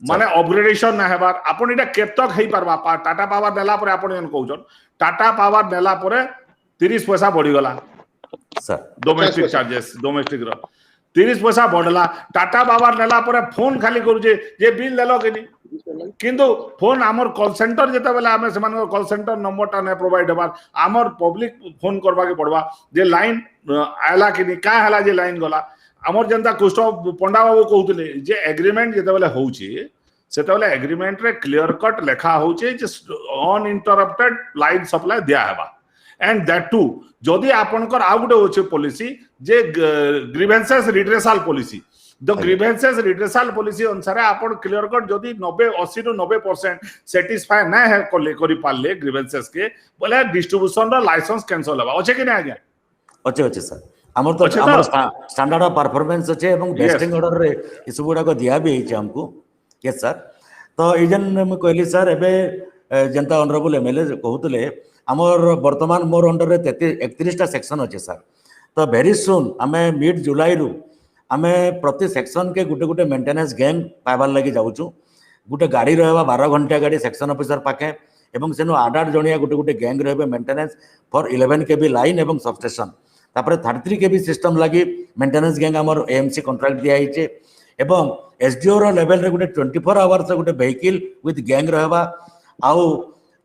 माने अपग्रेडेशन ना हेबार आपण इटा केतक हेई परबा टाटा पावर देला परे आपण एन कहउछन टाटा पावर देला परे 30 पैसा बढ़ी गला सर डोमेस्टिक चार्जेस डोमेस्टिक रो 30 पैसा बढ़ला टाटा पावर नेला परे फोन खाली करूजे जे बिल देलो केनी किंतु फोन आमर कॉल सेंटर जेता बेला आमे समान कॉल सेंटर नंबर टा ने प्रोवाइड हेबार आमर पब्लिक फोन करबा के पड़बा जे लाइन आला कि का हला जे लाइन गला आमर जनता कुष्ठ पंडा बाबू कहउतले जे एग्रीमेंट जेता बेला होउची सेता बेला एग्रीमेंट रे क्लियर कट लेखा होउची जे अनइंटरप्टेड लाइन सप्लाई दिया हेबा एंड दैट टू जदि आपनकर आ गुटे होचे policy J grievances redressal policy the grievances redressal policy अनुसार आपण क्लियर कट जदि 90 80 टू 90% सेटिस्फाई ना है करी पाले ग्रीवेंसेस के बोले डिस्ट्रीब्यूशन रो लाइसेंस कैंसिल होबा ओचे कि ना आज्ञा अच्छे अच्छे सर हमर तो अच्छे हमर तो? स्टैंडर्ड ऑफ परफॉर्मेंस अच्छे एवं बेस्टिंग ऑर्डर रे ई सब गुडा को दिया भी है हमको यस सर तो इजन मैं कहली सर एबे जनता ऑनरेबल एमएलए कहउतले हमर वर्तमान मोर अंडर रे 31 टा सेक्शन अच्छे सर तो वेरी सुन आमे मिड जुलाई रु आमे प्रति सेक्शन के गुटे गुटे मेंटेनेंस गैंग पाइबार लगी जाउछु गुटे गाड़ी रहबा 12 घंटा गाड़ी सेक्शन ऑफिसर पाके एवं सेनो 8 जणिया गुटे गुटे गैंग रहबे मेंटेनेंस फॉर 11 केबी लाइन एवं सबस्टेशन तापर 33 केबी सिस्टम लगी मेंटेनेंस गैंग हमर एएमसी कॉन्ट्रैक्ट दिया हिचे एवं एसडीओ रो लेवल रे गुटे 24 hours Gute vehicle with gang रहबा आउ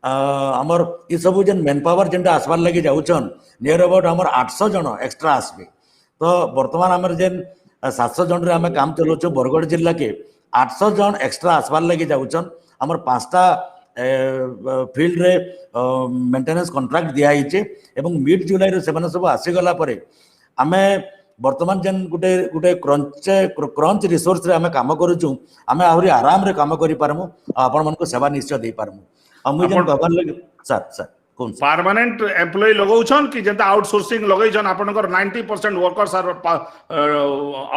हमर ई सब जेन मैन पावर जेनटा आसबार लगी जाउछन नियर अबाउट हमर 800 जण एक्स्ट्रा आसबे तो वर्तमान हमर जेन 700 जन रे हमें काम चलाउछु बरगढ़ जिला के 800 जन एक्स्ट्रा आसबार लगी जाउछन हमर 5टा फील्ड रे मेंटेनेंस कॉन्ट्रैक्ट दिया हिचे एवं मिड जुलाई रे सेमान सब आसी गला परे हमें वर्तमान जेन गुटे गुटे क्रंच रिसोर्स रे हमें काम करूछु हमें आहुरी आराम रे काम करि पारमु आपण मन को सेवा निश्चय दे पारमु हम जेन खबर लगे सर सर कौन परमानेंट एम्प्लॉय लगाउछन कि जेंता आउटसोर्सिंग लगाइछन आपनकर 90% वर्कर्स आर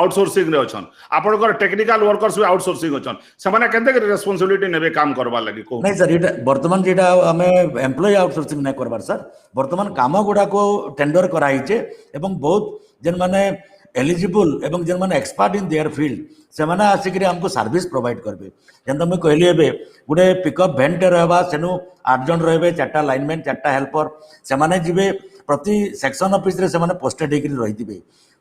आउटसोर्सिंग रे अछन आपनकर टेक्निकल वर्कर्स भी आउटसोर्सिंग अछन समाने केते रिस्पांसिबिलिटी नेबे काम करबा लागि को नहीं सर ये वर्तमान जेटा हमें एम्प्लॉय आउटसोर्सिंग नहीं करबार सर वर्तमान काम गुड़ा को टेंडर कराइचे एवं बहुत जेन माने एलिजिबल एवं जेन माने एक्सपर्ट इन देयर फील्ड से माने आसिक हमको सर्विस प्रोवाइड करबे जेंता मैं कहली एबे गुडे पिकअप वैन टे रहबा सेनु 8 जन रहबे 4टा लाइनमैन 4टा हेल्पर से माने जिबे प्रति सेक्शन ऑफिस रे से माने पोस्टेड डिग्री रहितिबे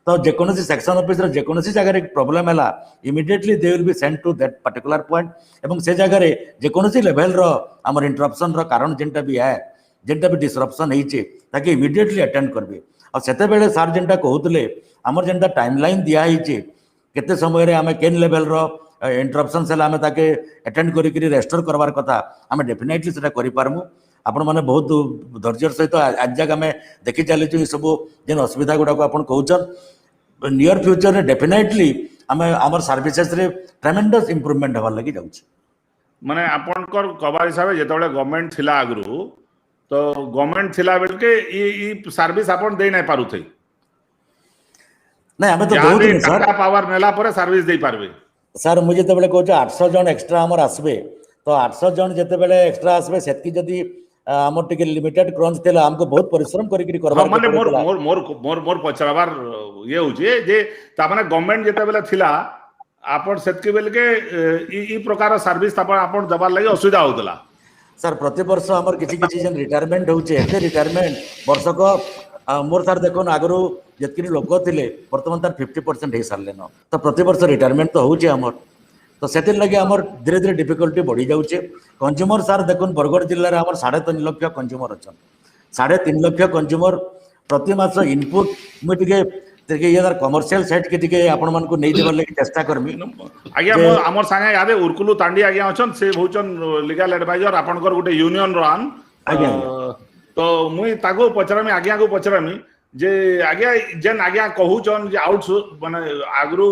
तो जेकोनोसी सेक्शन ऑफिस रे जेकोनोसी जगह रे प्रॉब्लम हैला immediately they will be send to that particular point एवं से जगह रे जेकोनोसी लेवल रो हमर इंटरप्शन रो कारण जेंटा भी है जेंटा भी डिसरप्शन हेइचे ताकि इमीडिएटली अटेंड करबे और सेते बेले सर जेंटा कहउतले हमर जेंटा टाइमलाइन दिया हिचे केते समय रे हमें केन लेवल रो इंटरप्शन से हमें ताके अटेंड करी करी रेस्टोर करवार कथा हमें डेफिनेटली सेटा करि पारमु आपण माने बहुत धैर्य सहित आज जक हमें देखि चली ई सब जेन असुविधा गुडा को आपण कहउछन नियर फ्यूचर रे डेफिनेटली हमें हमर सर्विसेस रे ट्रेमेंडस इंप्रूवमेंट होबार लगी जाउछ माने आपनकर कवर हिसाब जेतबेले गवर्नमेंट थिला आगरु तो गवर्नमेंट थिला बेल के ई सर्विस आपण दे नै पारुथै नहीं हमें तो बहुत नहीं सर टाटा पावर नेला परे सर्विस दे पारबे सर मुझे जेतेबेले कहउछ 800 जन एक्स्ट्रा हमर आसबे तो 800 जन जेतेबेले एक्स्ट्रा आसबे सेतकी जदी हमर टिके लिमिटेड क्रंच थिला हमको बहुत परिश्रम करी करी करबार माने मोर पचराबार ये होचे जे ता माने गवर्नमेंट जेतेबेले थिला आपण सेतके बेल के ई प्रकार सर्विस आपण दबार लगे असुविधा होतला सर प्रति वर्ष आमर किसी किसी जन रिटायरमेंट होचे एते रिटायरमेंट वर्षक मोर सर देखो आगु जितकी लोक थे बर्तमान तार 50% हो सारे न तो प्रति वर्ष रिटायरमेंट तो होचे आमर तो से लगे आमर धीरे धीरे डिफिकल्टी बढ़ी जाऊे कंज्यूमर सार देखो बरगढ़ जिले में आमर 3.5 लाख कंज्यूमर अच्छा 3.5 लाख कंज्यूमर प्रति मास इनपुट मुझे ये कमर्शियल साइट के टिके आपण मन को नहीं देवर लगी चेष्टा करमी आज्ञा मो हमर संगे यादे उर्कुलु तांडी आज्ञा अछन से भौचन लीगल एडवाइजर आपनकर गुटे यूनियन रान आज्ञा तो मुई ताको पचरामी आज्ञा को पचरामी जे आज्ञा जेन आज्ञा कहूचन जे आउट माने आगरु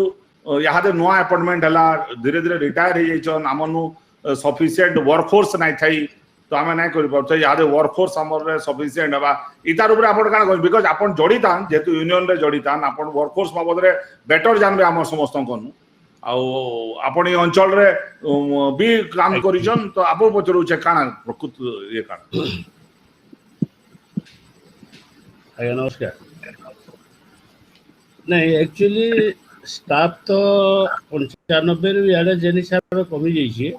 यादे नुआ अपॉइंटमेंट हला धीरे धीरे रिटायर हे जाइचन हमनु सफिशिएंट वर्कफोर्स नाही थाई तो आम ना कर यादे वर्कफोर्स आमर सफिशिएंट हवा इतार ऊपर आपण काना कहन बिकॉज आपण जड़ितान जेतु यूनियन रे जड़ितान आपण वर्कफोर्स बाबद रे बेटर जानबे आमर समस्त कोन आपण ये अंचल रे भी काम करिजन तो आपण पचरु छे काना प्रकृत ये काना आज्ञा नमस्कार नहीं एक्चुअली स्टाफ तो 95 इे जेन हिसाब से कमी जाइए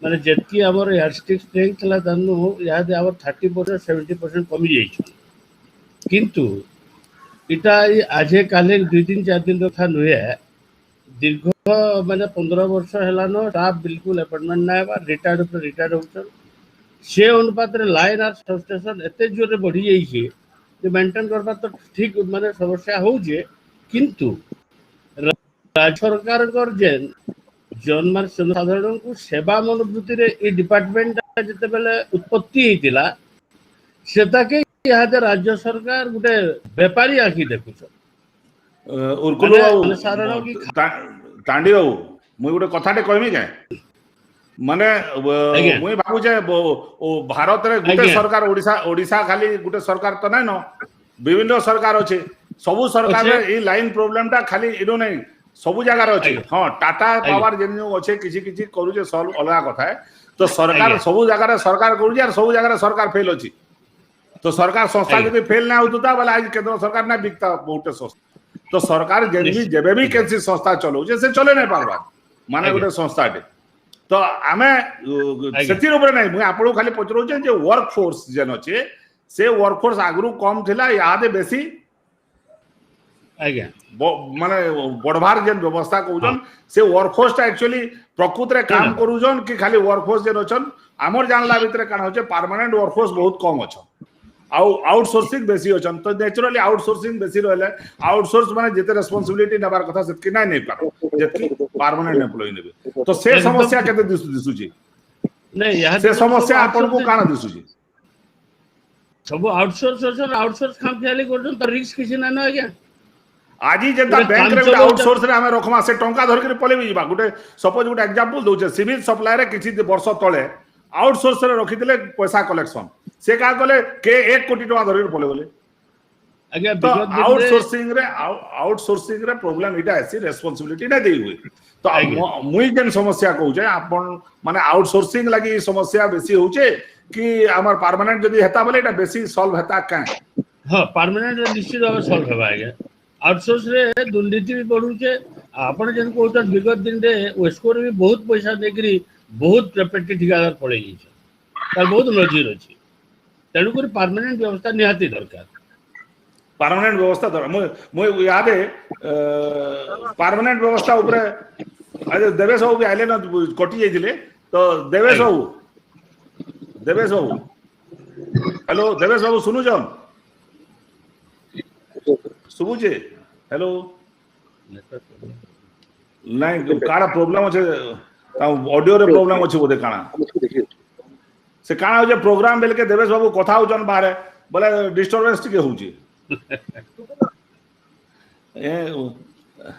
माने जितकी आमर यार्डस्टिक स्ट्रेंथ था तानु याद आवर 30% 70% कमी जाइए किंतु इटा आजे काले 2-3-4 दिन रखा नुहे दीर्घ माने 15 वर्ष है स्टाफ बिल्कुल अपॉइंटमेंट ना रिटायर्ड पर रिटायर्ड होचन से अनुपात रे लाइन आर सबस्टेशन एते जोर रे बढ़ी जाइए जे मेंटेन करबा तो ठीक माने समस्या हो जे किंतु राज्य सरकार कर जेन जन मान जनसाधारण को सेवा मनोवृत्ति रे ए डिपार्टमेंट जते बेले उत्पत्ति हेतिला सेता के यादे राज्य सरकार गुटे व्यापारी आखि देखुछ उर्कुलु साधारण की तांडी बाबू मुई गुटे कथाटे कहमी के माने मुई भाबु जे भारत रे गुटे सरकार ओडिसा खाली गुटे सरकार तो नै न विभिन्न सरकार अछि सबु सरकार रे ई लाइन प्रॉब्लम ता खाली इडो नै सबु जगह रे अछि हां टाटा पावर जेन्यू अछि किछि किछि करू जे सॉल्व अलगा कथा है तो सरकार सबु जगह रे सरकार करू जे सबु जगह रे सरकार फेल अछि तो सरकार संस्था जदि फेल ना होतुता वाला आज केंद्र सरकार ना बिकता बहुत संस्था तो सरकार जेबे भी कैसी संस्था चलो जे से चले नै पारबा माने गुटे संस्था टे तो आमे सेतिर ऊपर नै मुई आपन खाली पचरो जे वर्क फोर्स जेन अछि से वर्क फोर्स आगरु कम थिला यादे बेसी आज्ञा माने बड़भार जेन व्यवस्था कहउजन से वर्कफोर्स ता एक्चुअली प्रकृत रे काम करूजन कि खाली वर्कफोर्स जेन अछन हमर जानला भितरे कान होचे परमानेंट वर्कफोर्स बहुत कम अछन आउटसोर्सिंग बेसी अछन तो नेचुरली आउटसोर्सिंग बेसी रहले आउटसोर्स माने जेते रिस्पांसिबिलिटी नबार कथा सेतकी नै पारो जेतकी परमानेंट एम्प्लॉय नेबे तो से समस्या केते दिसुची नै यहा से समस्या आपन को काना दिसुची सब आउटसोर्स काम खाली करजन त रिस्क किछि ना न आज्ञा आजी जेता बैंक रे आउटसोर्स रे हमें रखमा से टंका धर के पले भी गुटे सपोज गुटे एग्जांपल दोचे सिविल सप्लाई रे किछि वर्ष तळे आउटसोर्स रे रखि दिले पैसा कलेक्शन से का कले के 1 कोटी टका धर के पले बोले आगे तो आउटसोर्सिंग रे प्रॉब्लम इटा ऐसी रिस्पांसिबिलिटी ना देई हुई तो मुई जेन समस्या कहू जे आपन माने आउटसोर्सिंग लागि समस्या बेसी होचे कि हमर परमानेंट जदी हेता बोले एटा बेसी सॉल्व हेता का हां परमानेंट निश्चित भाव सॉल्व हेबा आगे आउटसोर्स रे दुर्नीति भी बढ़ुचे आपण जन को विगत दिन रे वेस्कोर भी बहुत पैसा देकरी बहुत प्रॉपर्टी ठिकादार पड़े जाइछ तार बहुत नजीर अछि तेणु कर परमानेंट व्यवस्था निहाती दरकार परमानेंट व्यवस्था दर मो याद है परमानेंट व्यवस्था ऊपर आज देवेश बाबू भी आइले न कटि जाइथिले तो देवेश बाबू हेलो देवेश बाबू सुनु जन सुबुचे हेलो नहीं काड़ा प्रॉब्लम अछि ऑडियो रे प्रॉब्लम अछि बोदे काना से काना जे प्रोग्राम बेल के देवेश बाबू कथा होजन बारे बोले डिस्टरबेंस टिके होउची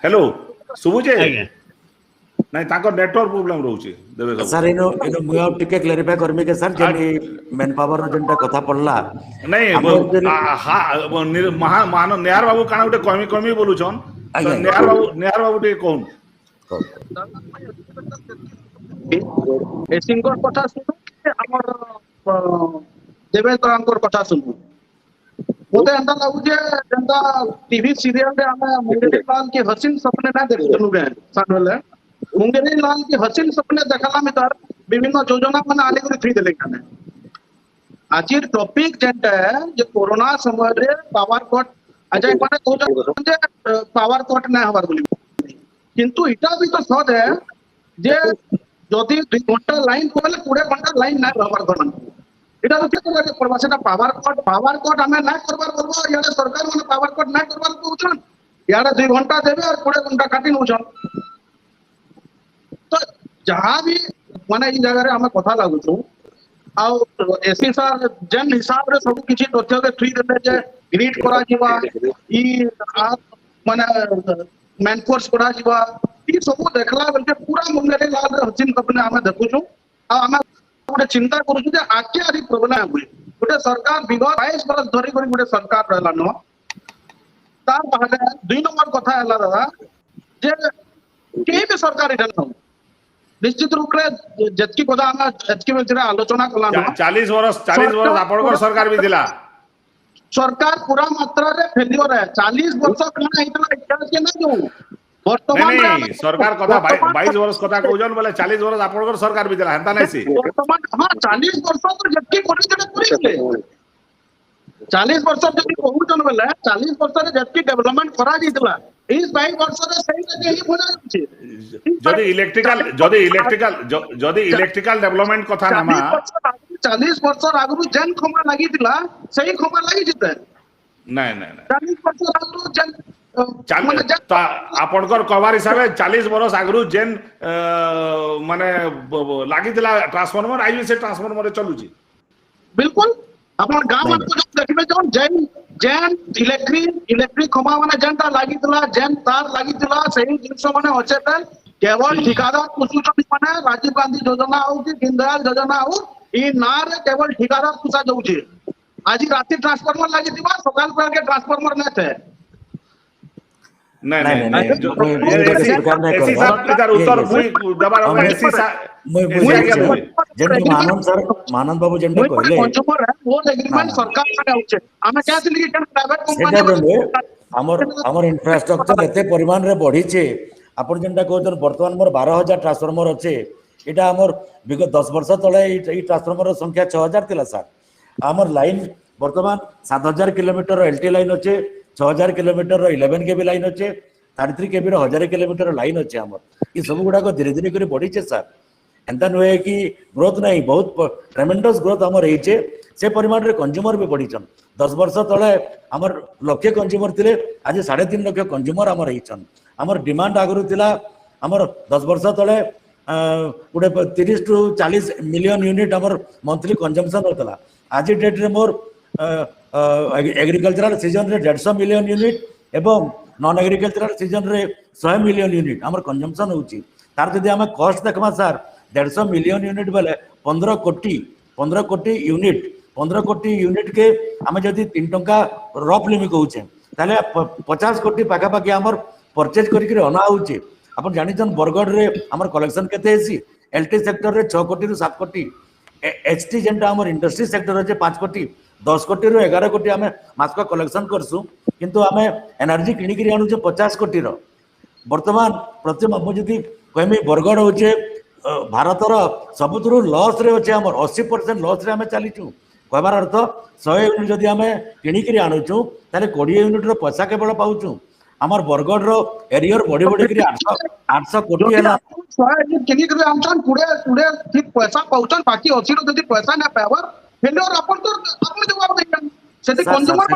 हेलो सुबुचे नहीं ताको नेटवर्क प्रॉब्लम रहउची देवेश बाबू सर इनो मुया टिके क्लेरिफाई करमी के सर जे मेन पावर रो जंटा कथा पड़ला नहीं महान नेहार बाबू काना उठे कमी बोलू छन नेहार बाबू टे कोन एसिंगर कथा सुनु हमर देवेंद्रंकर कथा सुनु मुझे एंता लागुचे जेंता टीवी सीरियल रे हमें मुंगेरी लाल की हसीन सपने ना देखुनु गे सानले मुंगेरी लाल की हसीन सपने देखला में तार विभिन्न योजना मन आले कर थी देले कने आजिर टॉपिक जेंटा है जे कोरोना समय रे पावर कट अजय माने कहउछन जे पावर कट ना हबार बोली किंतु इटा भी तो सद है जे जदि 2 घंटा लाइन कोले 20 घंटा लाइन ना रहबार गन এটা তো কি করে করবা সেটা পাওয়ার কট আমি না করবার বলবো ইয়ারে সরকার মানে পাওয়ার কট না করবার কହୁছন ইয়ারে 2 ঘন্টা দেবে আর 20 ঘন্টা কাটি নউছন তো যাহা भी মানে এই জায়গায় আমরা কথা লাগুছু ଆଉ এসি স্যার যেন হিসাବରେ ସବୁ କିଛି ତଥ୍ୟকে ଥୁଇ ଦେଲେ ଯେ ଗ୍ରିଡ୍ କରାଯିବା ଇ ମାନେ ମ୍ୟାନ୍ ଫୋର୍ସ କରାଯିବା ଇ ସବୁ ଦେଖଲା ବେଲେ ପୁରା ମୁଣ୍ଡରେ ଲାଲ ହସିନ କପନେ ଆମେ ଦେଖୁଛୁ ଆଉ ଆମେ गोटे चिंता करूँ आगे आदि प्रोब्लेम हुए गोटे सरकार विगत 22 बरस धरी गोटे सरकार रहला न तार पहले 2 नंबर कथा है दादा जे के भी सरकार इधर न निश्चित रूप रे जतकी कथा हम एचकी में आलोचना कला न 40 वर्ष आपनकर सरकार भी दिला सरकार पूरा मात्रा रे फेलियर है 40 वर्ष कना इतना इतिहास के ना जो नहीं सरकार कथा 22 वर्ष कथा कहउजन बोले 40 वर्ष आपनकर सरकार भी दिला हेता नै सी वर्तमान हां 40 वर्ष तो जतकी कोठी जने करिले 40 वर्ष जति कहउजन बोले 40 वर्ष रे जतकी डेवलपमेंट करा दितला इस 22 वर्ष रे सही लगे ही होना छै जदी इलेक्ट्रिकल डेवलपमेंट कथा नामा 40 वर्ष आगु जन खमा लागि दिला सही खमा लागि जिते नहीं 40 वर्ष आगु जन आपनकर कवर हिसाब 40 वर्ष आगु जेन माने लागि दिला ट्रांसफार्मर आई से ट्रांसफार्मर चलुची बिल्कुल अपन गांव में जो देखबे जौन जेन इलेक्ट्रिक खमा माने जेनटा लागि दिला जेन तार लागि दिला सही जिंस माने होचे त केवल ठिकादार कुसुचन माने राजीव गांधी योजना हो कि दीनदयाल योजना हो ई नार केवल ठिकादार कुसा जाउची आज राती ट्रांसफार्मर लागि दिबा सकाल पर के ट्रांसफार्मर न थे नहीं एसी साहब इधर उत्तर मुई दबार एसी जेंटो मानंद बाबू जेंटो कहले कंज्यूमर है वो एग्रीमेंट सरकार में आउचे हम क्या से कि प्राइवेट कंपनी हमर इंफ्रास्ट्रक्चर एते परिमाण रे बढ़ी छे आपण जेंटा कहतन वर्तमान मोर 12000 ट्रांसफार्मर अच्छे एटा हमर विगत 10 वर्ष तळे ई ट्रांसफार्मर संख्या 6000 थिला सर हमर लाइन वर्तमान 7000 किलोमीटर एलटी लाइन अच्छे 6000 किलोमीटर 11 केबी लाइन अच्छे 33 केबी 1000 किलोमीटर लाइन अच्छे हमर ई सब गुडा को धीरे धीरे करी बढ़ी छे सर एंता नुहे कि ग्रोथ नहीं बहुत ट्रेमेंडस ग्रोथ हमर हेचे से परिमाण रे कंज्यूमर भी बढ़ीचन 10 वर्ष तळे हमर लक्ष्य कंज्यूमर थिले आज 3.5 लाख कंज्यूमर हमर हेचन हमर डिमांड आगरु थिला हमर 10 वर्ष तळे गुडे 30 टू 40 मिलियन यूनिट हमर मंथली कंजम्पशन होतला आज डेट रे मोर एग्रीकल्चरल सीजन रे 150 मिलियन यूनिट एवं नॉन एग्रीकल्चरल सीजन रे 100 मिलियन यूनिट हमर कंजम्पशन होची तार जदि हम कॉस्ट देखमा सर 150 मिलियन यूनिट बेले 15 कोटी यूनिट के आम जदि 3 टंका रफली में कहूचे ताले 50 कोटी पाखापाखि आमर परचेज करके अना होचे अपन जानिछन बरगढ़ रे हमर कलेक्शन केते हेसी एलटी सेक्टर रे 6 कोटी रु 7 कोटी एचटी जेंटा हमर इंडस्ट्री सेक्टर रे 5 कोटी 10 कोटी रु 11 कोटी आमे मासका कलेक्शन करसु किंतु आमे एनर्जी किनी करी आनु 50 कोटी रो वर्तमान प्रति मु जदि कहमी बरगढ़ होचे भारतर सबुतरु लॉस रे होचे हमर 80% लॉस रे आमे चलीचु कहबार अर्थ 100 यूनिट जदि आमे किनी करी आनुचु ताले 20 यूनिट रो पैसा केवल पाउचु हमर बरगढ़ रो एरियर बड़ी करी 800 कोटी है 100 यूनिट किनी करी आमचन पुडे ठीक पैसा पाउचन बाकी 80 रो जदि पैसा ना पावर फेलियर अपन जवाब देन सेति कंज्यूमर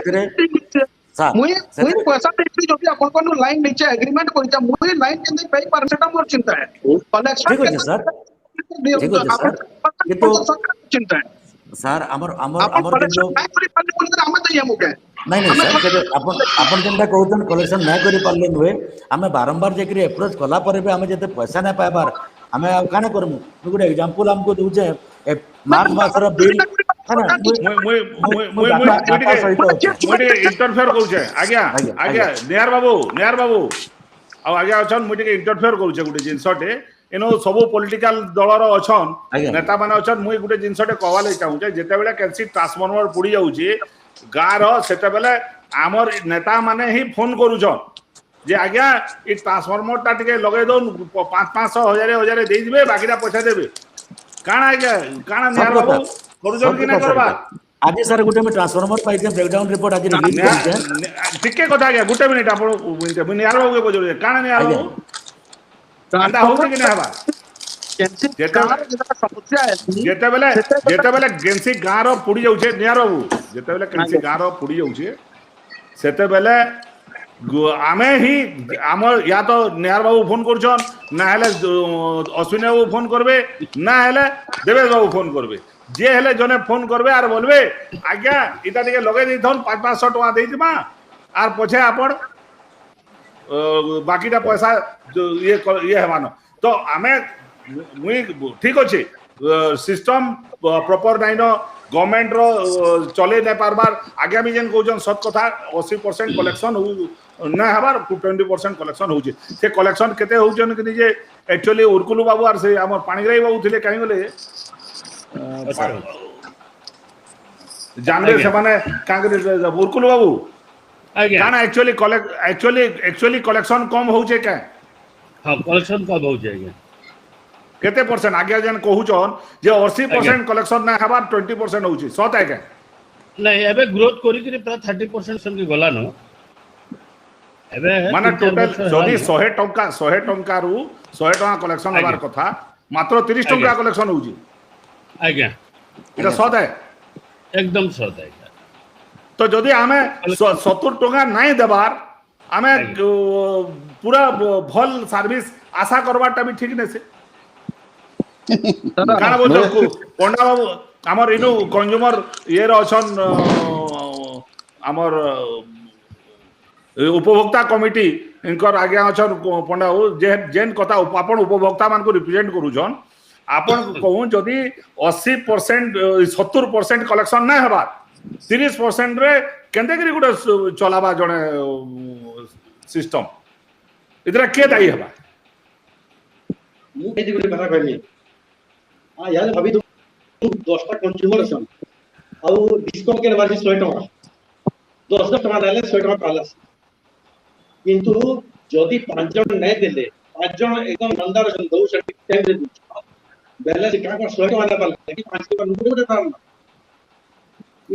मुई पैसा देती जो भी अपन को लाइन नीचे एग्रीमेंट करिचा मुई लाइन केंदे पे पर सेटा मोर चिंता है कलेक्शन ठीक है सर ठीक है सर किंतु चिंता है सर हमर जो नहीं सर अपन जेंटा कहउतन कलेक्शन ना करि पारले नुहे हमें बारंबार जेकरी अप्रोच कला पर भी हमें जते पैसा ना पाबार हमें काना करमु गुड एग्जांपल हमको दूचे मार्च मासर बिल इंटरफेयर करूचे आज्ञा निहार बाबू आ आज्ञा अछन मुई इंटरफेयर करूचे गुटे जिंसटे एनो सब पॉलिटिकल दलर अछन नेता माने अछन मुई गुटे जिंसटे कहवाले चाहूचे जेते बेले कैंसी ट्रांसफार्मर पुड़ी जाउची ଗାଁର ସେତେବେଳେ ଆମର ନେତା ମାନେ ହିଁ ଫୋନ କରୁଛନ୍ ଯେ ଆଜ୍ଞା ଏ ଟ୍ରାନ୍ସଫର୍ମରଟା ଟିକେ ଲଗେଇ ଦଉନ୍ 500 1000 ଦେଇଦେବେ ବାକିଟା ପଇସା ଦେବେ କାଣା ଆଜ୍ଞା କାଣା ନିହାର ବାବୁ କରୁଛନ୍ କି ନା କରବା ଆଜି ସାର୍ ଗୋଟେ ଆମେ ଟ୍ରାନ୍ସଫର୍ମର ପାଇଛେ ବ୍ରେକଡାଉନ୍ ରିପୋର୍ଟ ଆଜି ରିଲିଜ କରିଛେ ଟିକେ କଥା ଆଜ୍ଞା ଗୋଟେ ମିନିଟ୍ ଆପଣ ନିହାର ବାବୁ ପଚାରୁଛେ କାଣା ନିହାର ବାବୁ ଏନ୍ତା ହଉଛି କି ନା ହେବା ଯେତେବେଳେ ଯେତେବେଳେ କେନ୍ସି ଗାଁର ପୋଡ଼ି ଯାଉଛେ ନିହାର ବାବୁ ଯେତେବେଳେ କେନ୍ସି ଗାଁର ପୋଡ଼ି ଯାଉଛେ ସେତେବେଳେ ଆମେ ହିଁ ଆମର ୟା ତ ନିହାର ବାବୁ ଫୋନ କରୁଛନ୍ ନା ହେଲେ ଅଶ୍ୱିନୀ ବାବୁ ଫୋନ করবে না ହେଲେ দেবেশ বাবু ফোন করবে যে হেলে জনে ফোন করবে আর বলবে আজ্ঞা এটা টিকে লগাই দিথন 500 টাকা দেইদিমা আর পছে আপন বাকিটা পয়সা ইয়ে হেমান তো আমি মুই ঠিক আছে সিস্টম প্রপর নাইন গভর্নমেন্ট র চলে না পারবার আগে আমি যেন কৌছন সত কথা 80% কলেকশন না হবার 20% কলেকশন হচ্ছে সে কলেকশন কেতে হচ্ছেন কি নিজে एक्चुअली उर्कुलू बाबू आर से हमर पाणीग्राही बाबू थिले काहे बोले जानबे से माने कांग्रेस उर्कुलू बाबू काना एक्चुअली कलेक्शन कम होचे का हां कलेक्शन कम होचे आज्ञा केते परसेंट आगे जन कहूचन जे 80% कलेक्शन ना हबा 20% होची सत है का नहीं एबे ग्रोथ करी करी प्राय 30% संगे गला न माने टोटल जदि 100 टंका रु 100 टंका कलेक्शन हबार कथा मात्र 30 टंका कलेक्शन होउची आज्ञा इटा सद है एकदम सद है तो जदि हमें 70 टंका नहीं देबार हमें पूरा भल सर्विस आशा करबाटा भी ठीक नै से काना बोल पंडा बाबू हमर इनु कंज्यूमर ये अछन हमर उपभोक्ता कमिटी इनकर आगे अच्छा पंडा हो जेन कथा आपण उपभोक्ता मान को रिप्रेजेंट करूछन आपण कहूं जदि 80% 70% कलेक्शन ना हबा 30% रे केंते करी गुडा चलाबा जने सिस्टम इतरा के दाई हबा मु केति गुडे कथा कहली आ यार अभी तो 10 टा कंज्यूमर सन आ डिस्काउंट के मार्जिन 100 टका 10 टका डाले 100 टका पाला किंतु जदि 5 जन नहीं देले 5 जन एकदम अंदर जन दो सेट टाइम दे बैलेंस का 100 टका ना पाला कि 5 टका नुटे नुटे दाम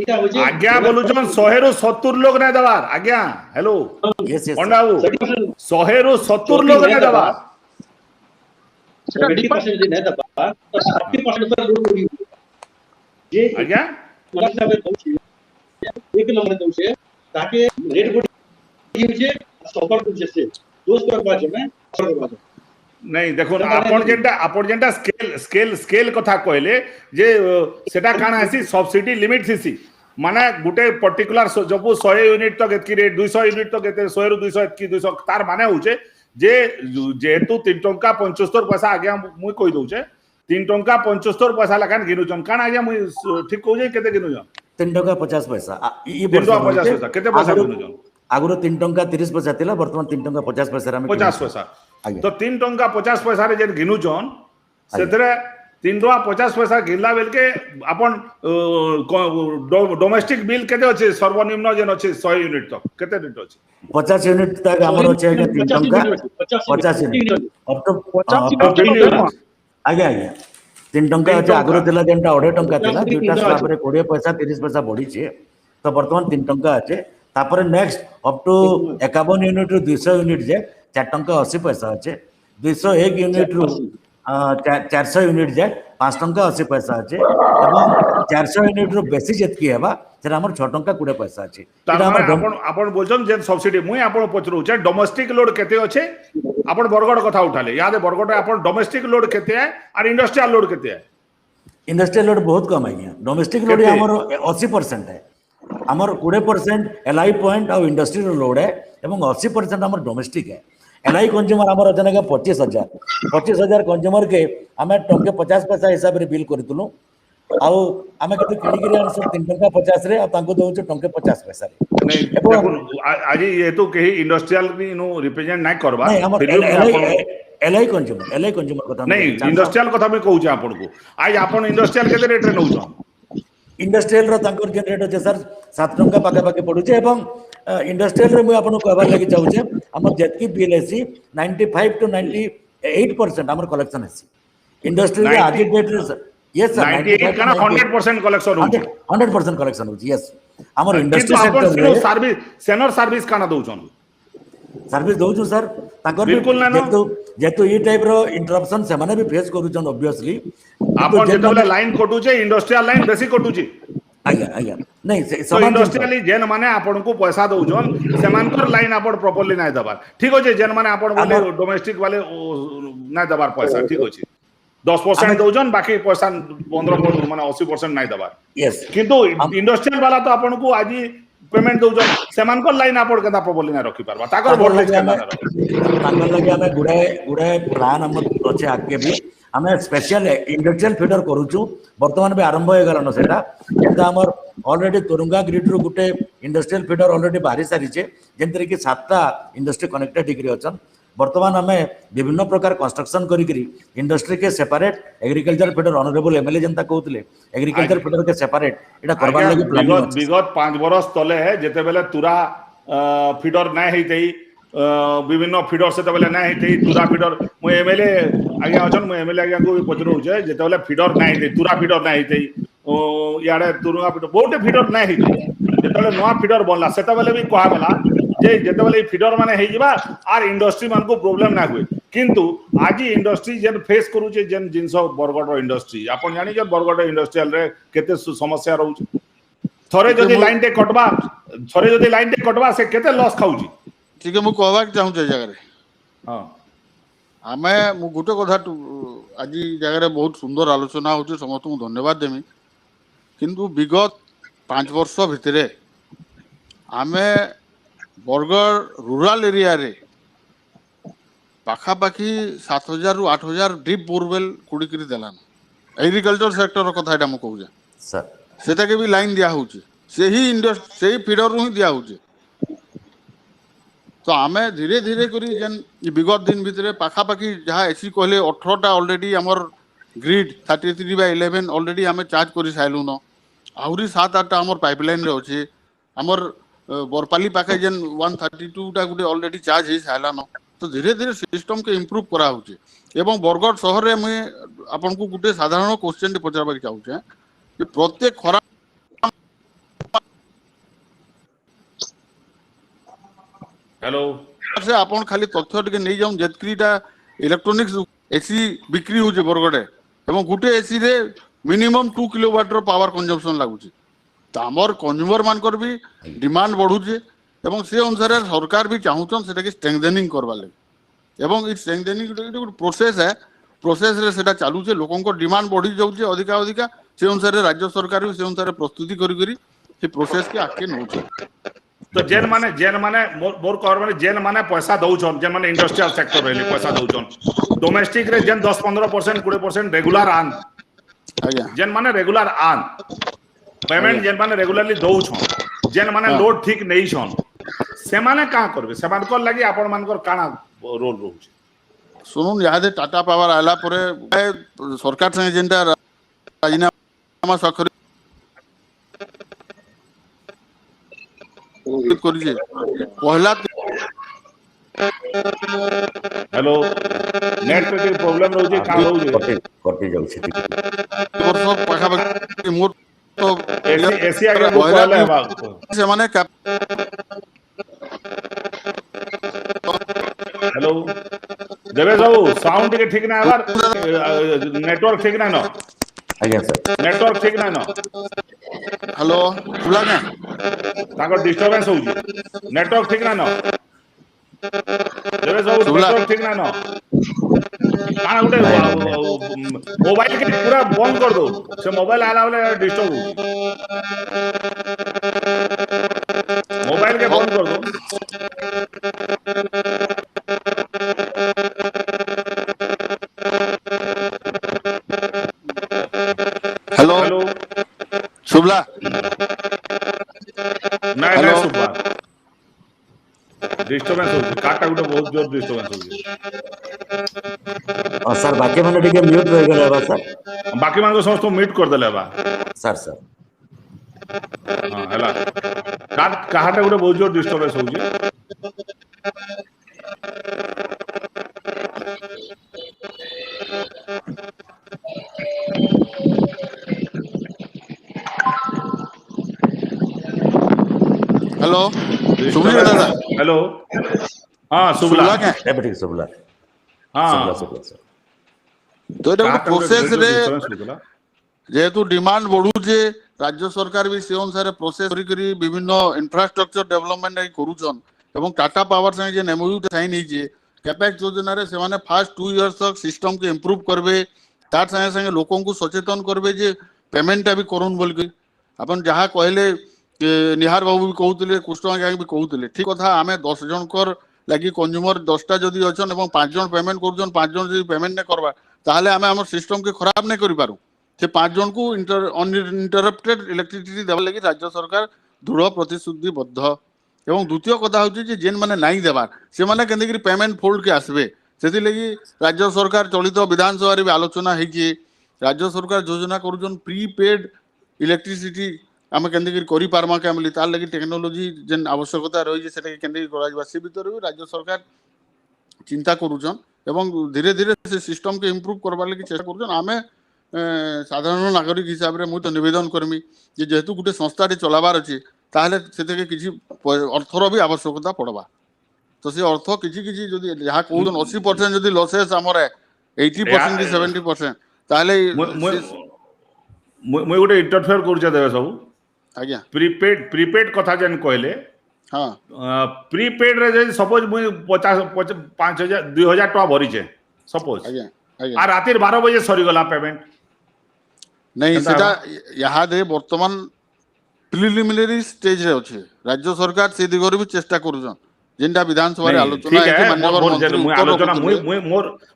इटा हो जे आज्ञा बोलुछन 100 रु 70 लोग नहीं दबार आज्ञा हेलो पंडा बाबू 100 रु 70 लोग नहीं दबार 70% जे नहीं दबा तो 40% पर लूट होगी जे आज्ञा पूरा सब दउछे एक नंबर दउछे ताकि रेट बोडी होजे सफर को जैसे दोस्त कर बाजू में सफर कर बाजू नहीं देखो आपण जेंटा स्केल कथा कहले जे सेटा काना आसी सब्सिडी लिमिट सीसी माने गुटे पर्टिकुलर जब 100 यूनिट तक एतकी रेट 200 यूनिट तक एते 100 रु 200 एतकी 200 तार माने होचे जे जेतु 3 टंका 75 पैसा आगे मुई कहि दउचे 3 टंका 75 पैसा लखान गिनुचन काना आगे मुई ठीक कहू जे केते गिनुचन 3 टंका 50 पैसा ई 3 टंका 50 पैसा केते पैसा गिनुचन आगुरो 3 टंका 30 पैसा थिला वर्तमान 3 टंका 50 पैसा रे 50 पैसा तो 3 टंका 50 पैसा रे जेन गिनुचन सेतरे 3 टंका 50 पैसा गिनला बेल के अपन डोमेस्टिक बिल केते अछि सर्वनिम्न जेन अछि 100 यूनिट तक केते रेट अछि 50 यूनिट तक हमर अछि 3 टंका 50 यूनिट अब तो 50 यूनिट आगे 3 टंका अछि आगुरो थिला जेनटा 2.5 टंका थिला दुटा स्लैब रे 20 पैसा 30 पैसा बढ़ी छे तो वर्तमान 3 टंका अछि तापर नेक्स्ट अप टू 51 यूनिट रु 200 यूनिट जे 4 टंका 80 पैसा अछि 201 यूनिट रु 400 यूनिट जे 5 टंका 80 पैसा अछि एवं 400 यूनिट रु बेसी जेतकी हेबा सेरा हमर 6 टंका 20 पैसा अछि आपण बोलछन जे सब्सिडी मुई आपण पचरू छे डोमेस्टिक लोड केते अछि आपण बरगड कथा उठाले याद बरगड आपण डोमेस्टिक लोड केते है और इंडस्ट्रियल लोड केते है इंडस्ट्रियल लोड बहुत कम है डोमेस्टिक लोड हमर 80% है हमर 20% एलआई पॉइंट और इंडस्ट्रियल लोड है एवं 80% हमर डोमेस्टिक है एलआई कंज्यूमर हमर जनक 25000 कंज्यूमर के हमें टंके 50 पैसा हिसाब रे बिल करतलु आउ हमें केते किनी किरी आनसर 3 टंका 50 रे आ तांको दोउ टंके 50 पैसा रे नहीं देखो आज ये तो कही इंडस्ट्रियल भी नो रिप्रेजेंट नहीं करबा एलआई कंज्यूमर कथा नहीं इंडस्ट्रियल कथा में कहू छ आपन को आज आपन इंडस्ट्रियल केते रेट रे नउ छ इंडस्ट्रियल रो तांकर जेन रेट अछि सर 7 टंका पाके पाके पडुचे एवं इंडस्ट्रियल रे मु आपन कहबार लागि चाहूचे हमर जेतकी बीएलएससी 95 टू 98% हमर कलेक्शन अछि इंडस्ट्री रे आज 90 डेट रे sir yes sir 98 kana 100% collection होउची 100% कलेक्शन होची यस हमर किंतु इंडस्ट्री आपण सेक्टर रे सर्विस सेनर सर्विस काना दउछन सर्विस दउछु सर तांकर बिल्कुल ना जेतु जेतु ई टाइप रो इंटरप्शन से माने भी फेस करूछन ऑब्वियसली आपण जेतबले लाइन कटुचे इंडस्ट्रियल लाइन बेसी कटुची आज्ञा आज्ञा नहीं तो समान इंडस्ट्रियली जेन माने आपण को पैसा दउछन सेमानकर लाइन आपण प्रॉपर्ली नाय दबार ठीक होचे जेन माने आपण बोले डोमेस्टिक वाले नाय दबार पैसा ठीक होचे 10% दउछन बाकी पैसा 15% माने 80% नाय दबार यस किंतु इंडस्ट्रियल वाला तो आपण को आज पेमेंट दउछन सेमानकर लाइन आपण केदा प्रॉपर्ली नाय रखि पारबा ताकर वोल्टेज केना तांकर लगे हमें गुड़ाए गुड़ाए प्लान हम अच्छे आगे भी हमें स्पेशल इंडस्ट्रियल फीडर करूछु वर्तमान भी आरंभ हो गलानो सेटा जेंता हमर ऑलरेडी तुरुंगा ग्रिड रो गुटे इंडस्ट्रियल फीडर ऑलरेडी बाहरी सारी छे जेंतरे कि 7टा इंडस्ट्री कनेक्टेड डिग्री अछन वर्तमान हमें विभिन्न प्रकार कंस्ट्रक्शन करी इंडस्ट्री के separate agriculture feeder honourable MLA जनता कहउतले एग्रीकल्चर फीडर के सेपरेट एटा करबा लागि प्लानिंग विगत 5 बरस तले है जेते बेले तुरा फीडर नै हेतै विभिन्न फीडर से बेले नै हेतै तुरा फीडर मु एमएलए आज्ञा अछन मु एमएलए आज्ञा को पचरो जे जेते बेले फीडर नै हेतै तुरा फीडर नै हेतै याडे तुरुंगा फीडर बहुते फीडर नै हेतै जेते बेले नवा फीडर बनला सेते बेले भी कहा गला जे जेते बेले फीडर माने हे जिबा आर इंडस्ट्री मान को प्रॉब्लम ना हुए किंतु आज इंडस्ट्री जेन फेस करू जे जेन जिंस बरगड इंडस्ट्री आपण जानि जे बरगड इंडस्ट्रियल रे केते समस्या रहउछ थरे जदी लाइन टे कटबा से केते लॉस खाउची ठीक है मु कहबा चाहू जे जगह रे हां आमे मु गुटे कथा आज जगह रे बहुत सुंदर आलोचना होची समस्त को धन्यवाद देमी किंतु विगत 5 वर्ष भितरे आमे बरगड़ रूरल एरिया रे पाखापाखी 7000 रु 8000 ड्रिप बोरवेल कुड़िकरी देलान एग्रीकल्चर सेक्टर कथा एटा मु कहू सर सेटा के भी लाइन दिया होची से ही इंडस्ट्री से ही फीडर ही दिया होची तो आमे धीरे धीरे करी जेन विगत दिन भितरे पाखापाखी जहाँ एसी कहले 18टा ऑलरेडी हमर ग्रिड 33/11 ऑलरेडी आमे चार्ज करी साइलु न आहुरी 7-8टा हमर पाइपलाइन रे अछि हमर बरपाली पाखे जेन 132टा गुटे ऑलरेडी चार्ज हे साइला न तो धीरे धीरे सिस्टम के इंप्रूव करा होची एवं बरगड़ शहर रे मैं आपन को गुटे साधारण क्वेश्चन पचारबा चाहू छे कि प्रत्येक खरा हेलो से आपन खाली तथ्य टिके नै जाऊ जेतकीटा इलेक्ट्रॉनिक्स एसी बिक्री होजे बरगड़े एवं गुटे एसी रे मिनिमम 2 किलोवाट रो पावर कंजम्पशन लागुची त हमर कंज्यूमर मानकर भी डिमांड बढ़ुचे एवं से अनुसार सरकार भी चाहूछन सेटा के स्ट्रेंथनिंग करबा ले एवं इ स्ट्रेंथनिंग गुटे प्रोसेस है प्रोसेस रे सेटा चालू छे लोकन को डिमांड बढ़ी जाउचे अधिका अधिका से अनुसार राज्य सरकार भी से अनुसार प्रस्तुति करी करी से प्रोसेस के आके नउचे तो जेन माने मोर कहर माने जेन माने पैसा दउछन जेन माने इंडस्ट्रियल सेक्टर रहली पैसा दउछन डोमेस्टिक रे जेन 10-15% 20% रेगुलर आन आज्ञा जेन माने रेगुलर आन पेमेंट जेन माने रेगुलरली दउछन जेन माने लोड ठीक नै छन से माने का करबे से मान को लागि आपण मानकर काना रोल रहउछ सुनुन यादे टाटा पावर आला परे सरकार संगे जेनटा राजीनामा स्वाक्षर करिजे पहला हेलो नेट पे प्रॉब्लम रहउछ का रहउछ कटे जाउ छै वर्ष पाखापाखि मोर तो एसी आगे को कहले बा से माने हेलो देवे साहू साउंड के ठीक ना आबार नेटवर्क ठीक ना न आज्ञा सर नेटवर्क ठीक ना न हेलो सुला ने ताको डिस्टरबेंस होउछ नेटवर्क ठीक ना न देवे साहू नेटवर्क ठीक ना न काना गुटे मोबाइल के पूरा बंद कर दो से मोबाइल आला वाले डिस्टर्ब हो मोबाइल के बंद कर दो हेलो हेलो शुभला नहीं नहीं सुबह डिस्टरबेंस हो काटा गुटे बहुत जोर डिस्टरबेंस हो सर बाकी माने टिके म्यूट रह गेले बा सर बाकी मान को समस्त म्यूट कर देले बा सर हां हला काहाटा गोटे बहुत जोर डिस्टर्बेंस होउची हेलो सुबह दादा हेलो हां सुबला सुबला क्या ଏବେ ଟିକେ ଶୁଭିଲା हां ଶୁଭିଲା ସାର୍। तो ये काहाटा गोटे प्रोसेस रे डिस्टर्बेंस होउतला जेहेतु डिमांड बढ़ुचे राज्य सरकार भी से अनुसार प्रोसेस करी विभिन्न इंफ्रास्ट्रक्चर डेवलपमेंट करूछन एवं टाटा पावर संगे जे एमओयू साइन होइछे कैपेक्स योजना रे से माने फास्ट 2 इयर्स तक सिस्टम के इंप्रूव करबे तार संगे संगे लोकों को सचेतन करबे जे पेमेंट भी करून बोल के अपन जहाँ कहले निहार बाबू भी कहते कृष्ण आज्ञा भी कहते ठीक कथा आम 10 जनकर लगी कंज्यूमर 10टा जदि अच्छन और 5 जन पेमेंट कर 5 जन जब पेमेंट नहीं करवा ताहले आम आम सिस्टम के खराब नहीं करि पारू से 5 जन को अनइंटरप्टेड इलेक्ट्रिसिटी देवा लगी राज्य सरकार दृढ़ प्रतिश्रुतिबद्ध एवं द्वितीय कथा हूँ जेन मैंने नाई देवार से मैंने केंद्र पेमेंट फोल्ड के आसबे से लगी राज्य सरकार चलित विधानसभा भी आलोचना होगी राज्य सरकार योजना करुन प्रीपेड इलेक्ट्रिसिटी आम केंद्र करमा के बोली तार लगी टेक्नोलोजी जेन आवश्यकता रही है केंद्र से भर भी राज्य सरकार चिंता करुन एवं धीरे धीरे से सिस्टम के इम्प्रूव करवार लगी चेष्टा करुन आम साधारण नागरिक हिसाब से मुझे निवेदन करमी जेहेतु गोटे संस्था चलाबार अच्छे ताहले से किसी अर्थर भी आवश्यकता पड़वा तो से अर्थ किसी किसी जदि जहाँ कहून 80% जदि लसेस आमर 80% कि 70% ताहले मुई गोटे इंटरफेयर करूचे देवे सब आज्ञा प्रीपेड कथा जेन कहले हाँ प्रीपेड रे जे सपोज मुई 5000 2000 टका भरीचे सपोज आज्ञा आज्ञा आ रातिर 12 बजे सरी गला पेमेंट नहीं सेटा यहाँ दे वर्तमान प्रिलिमिनरी स्टेज रे अच्छे राज्य सरकार से दिगरे भी चेष्टा करूछन जेंटा विधानसभा रे आलोचना है कि माननीय मंत्री मुई उत्तर आलोचना रखुଥିଲେ। मुई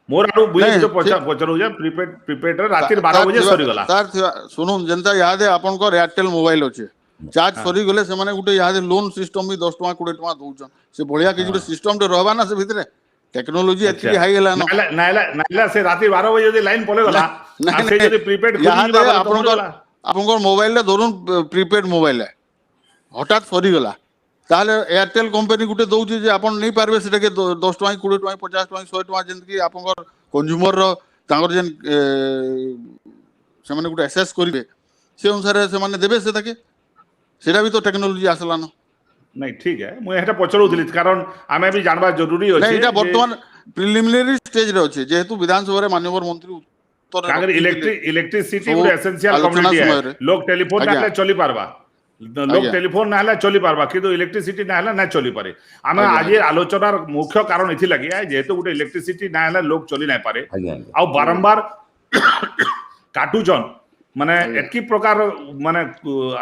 मोर आडू बुझे जो पचरू जे प्रीपेड रे रातिर 12 बजे सरी गला तार सुनुन जेंता यहाँ दे आपन को एयरटेल मोबाइल अच्छे चार्ज सरी गले से माने गुटे यहाँ दे लोन सिस्टम भी 10 टका 20 टका दउछन से बढ़िया कि गुटे सिस्टम टे रहबा ना से भितरे टेक्नोलॉजी एतकी हाई गेला ना नाइला से रातिर 12 बजे यदि लाइन पले गला आ से यदि प्रीपेड यहाँ खुली दे बा आपन को मोबाइल ले धरुन प्रीपेड मोबाइल है हठात सरी गला ताहले एयरटेल कंपनी गुटे दउछि जे आपन नहीं पारबे सेटा के 10 टका 20 टका 50 टका 100 टका जेंति आपन कंज्यूमर रो तांगर जेन से माने गुटे एसेस करिवे से अनुसार से माने देबे से ताके सेटा भी तो टेक्नोलॉजी आसला ना नहीं ठीक है मुझे एटा पचरउथिली कारण आमे भी जानबा जरूरी अछि नहीं एटा वर्तमान प्रिलिमिनरी स्टेज रे अछि जेहेतु विधानसभा रे माननीय मंत्री उत्तर कागर इलेक्ट्रिसिटी सब गुटे एसेंशियल आलोचना कम्युनिटी समय है रे। लोग टेलीफोन आज्ञा। ना चली पारबा लोग आज्ञा। टेलीफोन ना हला चली पारबा किंतु इलेक्ट्रिसिटी ना हला ना चली पारे आमे आज्ञा, आज आलोचनार मुख्य कारण इथि लगी है जेहेतु गुटे इलेक्ट्रिसिटी ना हला लोग चली ना पारे ଆଜ୍ଞା आ बारंबार काटुचन माने आज्ञा। एतकी प्रकार माने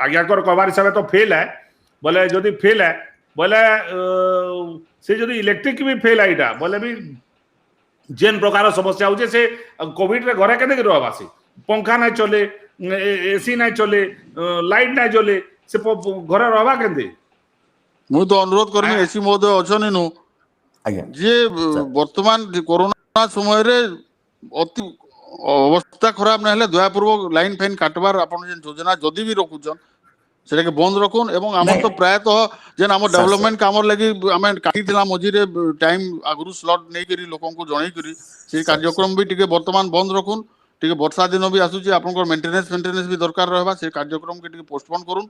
आज्ञाकर कबार हिसाब तो फेल है बोले जदि फेल है बोले से जदि इलेक्ट्रिक भी फेल है इटा बोले भी जेन प्रकार समस्या होचे से कोविड रे घरे केते रहबासी पंखा ना चले एसी ना चले लाइट ना चले से घरे रहबा केते मु तो अनुरोध करमी एसी महोदय अछन नु ଆଜ୍ଞା जे वर्तमान कोरोना समय रे अति अवस्था खराब ना हेले दयापूर्वक लाइन फाइन काटबार आपन जे योजना जदि भी रखुछन सेटा के बंद रखुन एवं हमर नहीं। तो प्रायतः जेन हमर सर, डेवलपमेंट कामर लगी हमें काटी दिला मझी रे टाइम आगुरु स्लॉट नै करी लोकन को जणै करी से कार्यक्रम भी टिके वर्तमान बंद रखुन टिके वर्षा दिन भी आसुची आपन को मेंटेनेंस भी दरकार रहबा से कार्यक्रम के टिके पोस्टपोन करूं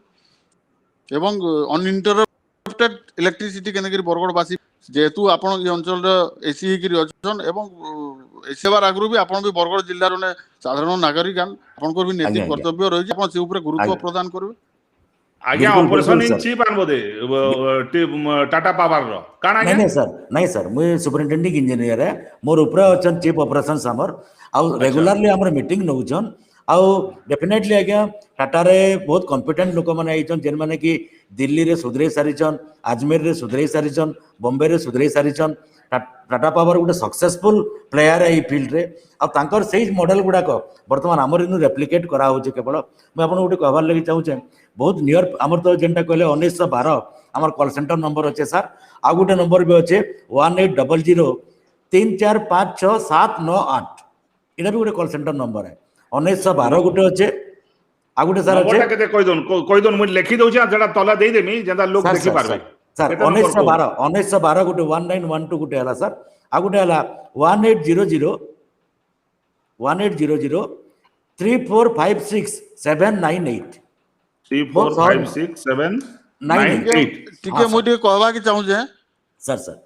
एवं अनइंटरप्टेड इलेक्ट्रिसिटी केनगिरी बरगड़वासी जेहेतु आपण ये अंचल एसी हिकिरी अछन एवं एसी बार आगु भी आपण भी बरगड़ जिल्ला रे साधारण नागरिक आपण को भी नैतिक आज्ञा, कर्तव्य रही आपण से ऊपर गुरुत्व आज्ञा। प्रदान करबे आज्ञा बिल्कुल, ऑपरेशन बिल्कुल, इन सर। चीप आन बोदे टाटा पावर रो काना नहीं नहीं सर मुझे सुपरिटेंडिंग इंजीनियर है मोर ऊपर अच्छा चीफ ऑपरेशंस आमर आउ रेगुलरली आमर मीटिंग नौचन आउ डेफिनेटली आज्ञा टाटा रे बहुत कॉम्पिटेंट लोक मैंने आइछन जेन माने कि दिल्ली रे सुधरे सारिछन अजमेर रे सुधरे सारिछन बॉम्बे रे सुधरे सारिछन टाटा पावर गोटे सक्सेसफुल प्लेयर है फील्ड रे आ तांकर सेही मॉडल गुडाक वर्तमान आमर इनु रेप्लिकेट करा होचे केवल मैं आपन गोटे कहबार लागि चाहूचे बहुत नियर आमर तो जेनटा कहले 1912 आमर कॉल सेंटर नंबर अच्छे सर आ गोटे नंबर भी अच्छे 1800 3456798 इटा भी गोटे कॉल सेंटर नंबर है 1912 गोटे अच्छे आ गुटे सर नंबरटा अच्छे केते कहि दोन मुझे लिखि दउछि जेटा तला देई देमी जेटा लोग सर देखि सर पारबे सर सर 1912 गुटे 1912 गुटे हला सर आ गुटे हला 1800 3456798 3456798 ଟିକେ ମୁଁ ଟିକେ କହିବା କି ଚାହୁଁଛେ सर सर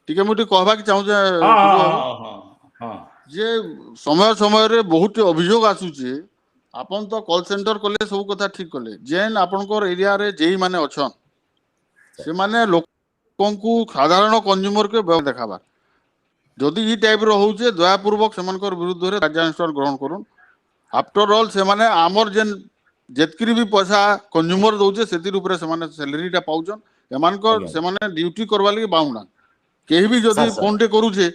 ଟିକେ ମୁଁ ଟିକେ କହିବା କି ଚାହୁଁଛେ हां ଟୁଟୁ हां ବାବୁ, हां हां ଯେ ସମୟ ସମୟରେ ବହୁତ ଅଭିଯୋଗ ଆସୁଛି ଆପଣ ତ କଲ୍ ସେଣ୍ଟର କଲେ ସବୁ କଥା ଠିକ କଲେ ଯେନ୍ ଆପଣଙ୍କର ଏରିଆରେ ଯେଇ ମାନେ ଅଛନ୍ ସେମାନେ ଲୋକଙ୍କୁ ସାଧାରଣ କନଜ୍ୟୁମରକେ ଦେଖାବା ଯଦି ଇ ଟାଇପ୍ର ହଉଛେ ଦୟାପୂର୍ବକ ସେମାନଙ୍କର ବିରୁଦ୍ଧରେ କାର୍ଯ୍ୟାନୁଷ୍ଠାନ ଗ୍ରହଣ କରୁନ୍ ଆଫ୍ଟର ଅଲ୍ ସେମାନେ ଆମର ଯେନ୍ ଯେତକିରି ବି ପଇସା କନଜ୍ୟୁମର ଦଉଛେ ସେଥିର ଉପରେ ସେମାନେ ସାଲେରୀଟା ପାଉଛନ୍ ଏମାନଙ୍କର ଆଜ୍ଞା। ସେମାନେ ଡ୍ୟୁଟି କରବା ଲାଗି ବାଉନା କେହି ବି ଯଦି ସାର୍, ସାର୍। ଫୋନଟେ କରୁଛେ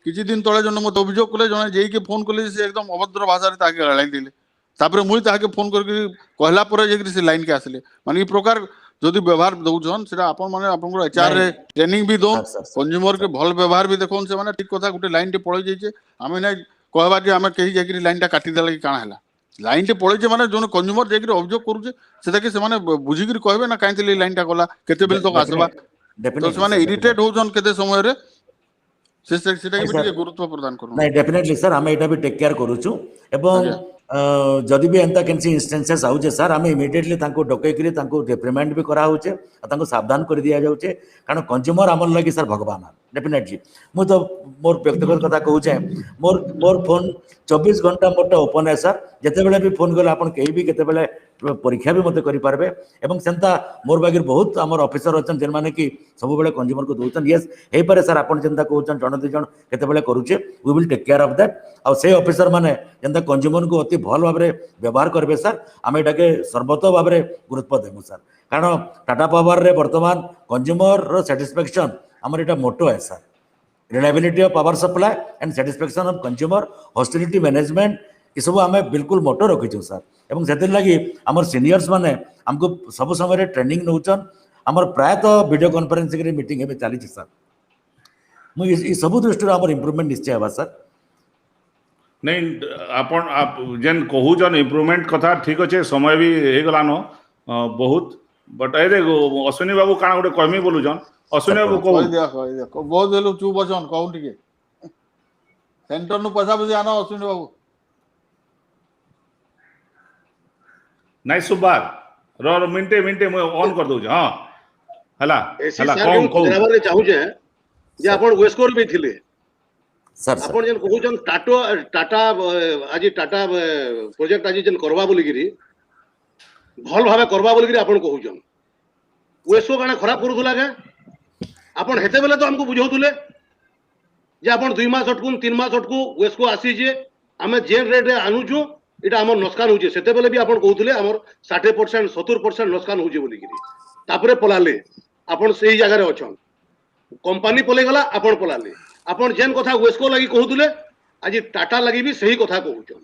କିଛି ଦିନ ତଳେ ଜଣେ ମତେ ଅଭିଯୋଗ କଲେ ଜଣେ ଯାଇକି ଫୋନ କଲେ ସେ ଏକଦମ ଅଭଦ୍ର ଭାଷାରେ ତାକେ ଗାଳି ଦେଲେ ତାପରେ ମୁଇଁ ତାହାକେ ଫୋନ କରିକି କହିଲା ପରେ ଯାଇକିରି ସେ ଲାଇନକେ ଆସିଲେ ମାନେ ଏ ପ୍ରକାର ଯଦି ବ୍ୟବହାର ଦଉଛନ୍ ସେଟା ଆପଣ ମାନେ ଆପଣଙ୍କର HR ରେ ଟ୍ରେନିଂ ବି ଦଉନ୍ ସାର୍, ସାର୍, ସାର୍, କନଜ୍ୟୁମର କେ ଭଲ ବ୍ୟବହାର ବି ଦେଖୁନ୍ ସେମାନେ ଠିକ କଥା ଗୋଟେ ଲାଇନଟେ ପଳେଇ ଯାଇଛେ ଆମେ ନାଇଁ କହିବା ଯେ ଆମେ କେହି ଯାଇକିରି ଲାଇନଟା କାଟିଦେଲେ କି କାଣା ହେଲା ଲାଇନଟେ ପଳେଇଛେ ମାନେ ଜଣେ କନଜ୍ୟୁମର ଯାଇକିରି ଅଭିଯୋଗ କରୁଛେ ସେଟାକି ସେମାନେ ବୁଝିକିରି କହିବେ ନା କାହିଁକି ଏଇ ଲାଇନଟା ଗଲା କେତେବେଳେ ତକ ଆସିବା ତ ସେମାନେ ଇରିଟେଟ ହଉଛନ୍ କେତେ ସମୟରେ ସେଟାକି ବି ଟିକେ ଗୁରୁତ୍ୱ ପ୍ରଦାନ କରନ୍ତୁ ନାଇଁ डेफिनेटली सर आम एटा भी टेक केयर करूछु एवं आज्ञा जदि भी एंता केनसी इंस्टेंसेस आउचे सर आम इमिडिएटली तांको डकैकरी तांको रिप्रिमेंड भी करा होचे तांको सावधान कर दिया जाउचे कारण कंज्यूमर आमर लगी सर भगवान डेफिनेटली मु तो मोर व्यक्तिगत कथा कहूचे मोर मोर फोन 24 घंटा मोटा ओपन है सर जते बेले भी फोन गले आपन केही भी केते बेले परीक्षा भी मते करि पारबे एवं सेंता मोर बागिर बहुत आमर ऑफिसर अछन जेन माने कि सब बेले कंज्यूमर को दोचन यस हे पारे सर आपन चिंता कहउचन जण दु जण केते बेले करूचे we will take care of that आ से ऑफिसर माने जेंता कंज्यूमर को अति भल भाबरे व्यवहार करबे सर आमे एटाके सर्वतो भाबरे गुरुत्व देमु सर कारण टाटा पावर रे वर्तमान कंज्यूमर रो सैटिस्फैक्शन हमर एटा मोटो है sir reliability of power supply and satisfaction of consumer hostility management ये सब आम बिल्कुल मोटो रखीचु सर एवं से लगी आमर सीनियर्स माने हमको सब समय ट्रेनिंग नौचन आमर प्रायतः वीडियो कॉन्फ्रेंसिंग मीटिंग एवं चली सर मुझे सब दृष्टि आमर इम्प्रूवमेंट निश्चय है सर नहीं आपण आप जेन कहूचन इम्प्रूवमेंट कथा ठीक अच्छे समय भी हो गलान बहुत बट ए अश्विनी बाबू काना गोटे कहमी बोलुचन अश्विनी बाबू कहू କହିଦିଅ ବହୁତ ହେଲୁ ଚୁପ୍ ଅଛନ୍ କହୁ ଟିକେ ସେଣ୍ଟର ନୁ ପଇସା ପଇସା ଆନ ଅଶ୍ୱିନୀ ବାବୁ ନାଇଁ ସୁବାର ମିନିଟେ ମିନିଟେ ମୁଁ ଅନ୍ କରି ଦଉଛି ହଁ ହେଲା एसी ହେଲା सार କହୁ के କହୁ जनावर चाहूचे जे आपण वेस्कोर भी थिले सर आपण जेन कहूचन टाटा आज टाटा प्रोजेक्ट आज जेन करबा बोली गिरी भल भाबे करबा बोली गिरी आपण कहूचन वेस्को काना खराब करूथला के आपण हेते बेले तो हमको बुझौतुले जे आपण 2 मास अटकू 3 मास अटकू वेस्को आसी जे हमें जेन रेट रे आनुचू इटा हमर नुकसान होचे सेते बेले भी आपण कहूतले हमर 60% 70% नुकसान होचे बोली गिरी तापरे पलाले आपण सही जगह रे अछन कंपनी पले गला आपण पलाले आपण जेन कथा वेस्को लागि कहूतले आज टाटा लागि भी सही कथा कहूचन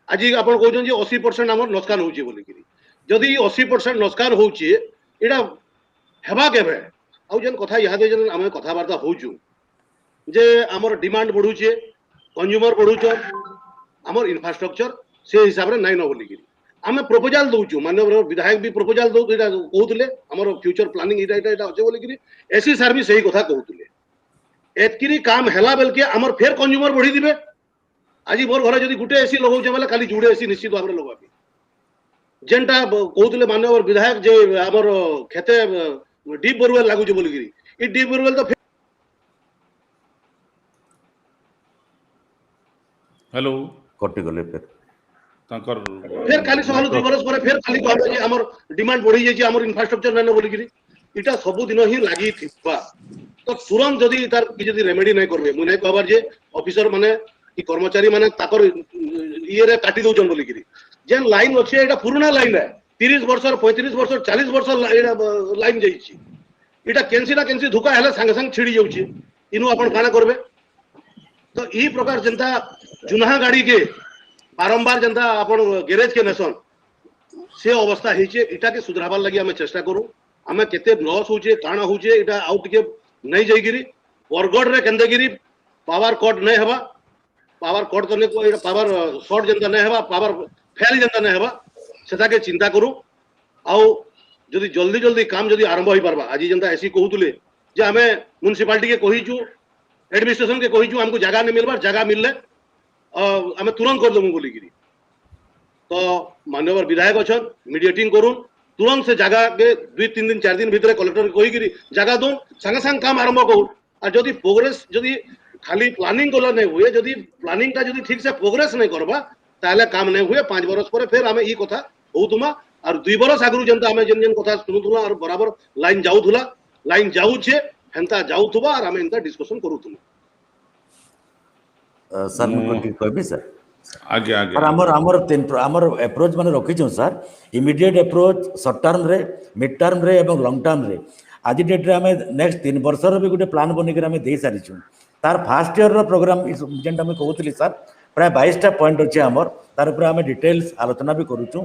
आज आपण कहउचन जे 80% हमर नुकसान होचे बोली गिरी जदी 80% नुकसान होचे इटा हेबा केबे आउ जेन कथा यादे जेन हम कथा वार्ता होचू जे हमर डिमांड बढ़ुचे कंज्यूमर बढ़ुचन हमर इंफ्रास्ट्रक्चर से हिसाब रे नाइ न बोली गिरी आमे प्रपोजल दउचू माननीय विधायक भी प्रपोजल दउ इटा कहउतले हमर फ्यूचर प्लानिंग इटा अछि बोली गिरी एसी सर भी सही कथा कहउतले एतकिरी काम हेला बेल के हमर फेर कंज्यूमर बढ़ी दिबे आज मोर घर जदी गुटे एसी लगाउचे माने खाली जुड़े एसी निश्चित भाबरे लगाबी जेनटा कहउतले माननीय विधायक जे हमर खेते डीप बोरवेल लागुचे बोली गिरी ई डीप बोरवेल तो हेलो कटि गले फिर तांकर फिर खाली सवाल 2 बरस पर फिर खाली कहबे जे हमर डिमांड बढ़ी जाय जे हमर इंफ्रास्ट्रक्चर नै बोली गिरी इटा सब दिन ही लागि थिबा तो तुरंत जदी तार कि जदी रेमेडी नै करबे मु नै कहबार जे ऑफिसर माने कि कर्मचारी माने ताकर ये रे काटी दउचन बोली गिरी जेन लाइन अछि एटा पुराना लाइन है 30 वर्ष 35 वर्ष 40 वर्ष लाइन जाइछि इटा केनसी ना केनसी धोखा हेले संग संग छिड़ी जाउछि इनु अपन काना करबे तो ई प्रकार जनता जुनहा गाड़ी के बारंबार जनता अपन गैरेज के नेसन से अवस्था हेचे इटा के सुधराबार लागि हमें चेष्टा करू हमें केते लॉस होचे काना होचे इटा आउट के नहीं जाइगिरी बरगढ़ रे केंदेगिरी पावर कट नहीं हेबा पावर कट करने को पावर शॉर्ट जनता नहीं हेबा पावर फेल जनता नहीं हेबा सेटाके चिंता करू आउ जदि जल्दी जल्दी काम जदि आरंभ होई परबा आज जेंता एसी कहूतले जे हमें म्युनिसिपालिटी के कहिचु एडमिनिस्ट्रेशन के कहिचु हमको जगह नहीं मिलबार जगह मिलले हमें तुरंत कर देबू बोली गिरी तो माननीय विधायक अछन मीडिएटिंग करूँ तुरंत से जगह के 2-3 दिन 4 दिन भीतर कलेक्टर कही गिरी जगह दो संगे संग काम आरंभ करू और जदि प्रोग्रेस जदि खाली प्लानिंग गला नहीं हुए जदि प्लानिंग टा जदि ठीक से प्रोग्रेस नहीं करबा ताले काम नहीं हुए 5 बरस पर फिर हमें ई कथा होतुमा और 2 बरस आगु जेंता हमें जेन जेन कथा सुनुथुला और बराबर लाइन जाउथुला लाइन जाउछे हेंता जाउथुबा और हमें एंता डिस्कशन करूथुला सर मुझे कहबी सर आगे आगे और हमर अप्रोच माने रखी छौ sir immediate approach short term रे मिड टर्म रे एवं लॉन्ग टर्म रे आज डेट रे हमें नेक्स्ट 3 वर्ष रो भी गुटे प्लान बनी कर हमें दे सारी छु तार फर्स्ट ईयर रो प्रोग्राम जेंटा मैं कहउतली सर प्राय 22 टा पॉइंट अछि हमर तार ऊपर हमें डिटेल्स आलोचना भी करू छु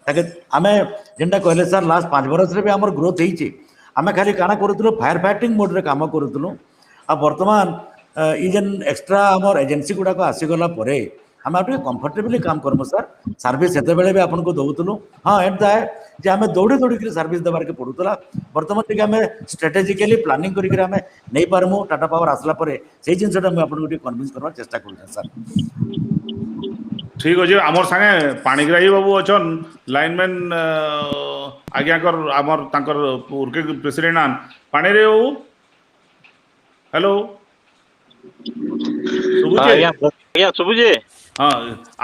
ताकि हमें जेंटा कहले सर लास्ट 5 वर्ष रे भी हमर ग्रोथ हेई छि हमें खाली काना करूतलो फायर फाइटिंग मोड रे काम करूतलो आ वर्तमान ई जेन एक्स्ट्रा हमर एजेंसी गुडा को आसी गला परे हम आप कंफर्टेबली काम करमु सर सर्विस सेते बेले भी आपन को दउतलु हां एटा है जे हमें दौड़ी दौड़ी के सर्विस देबार के पड़ुतला वर्तमान टिक हमें स्ट्रेटेजिकली प्लानिंग करी के हमें नहीं पारमु टाटा पावर आसला परे से जिनसटा मैं आपन को कन्विंस करबा चेष्टा करू सर ठीक अछि हमर संगे पाणीग्राही बाबू अछन लाइनमैन आज्ञा कर हमर तांकर उर्के प्रेसिडेंट आन पाणी रे बाबू हेलो सुबुजे आज्ञा सुबुजे हाँ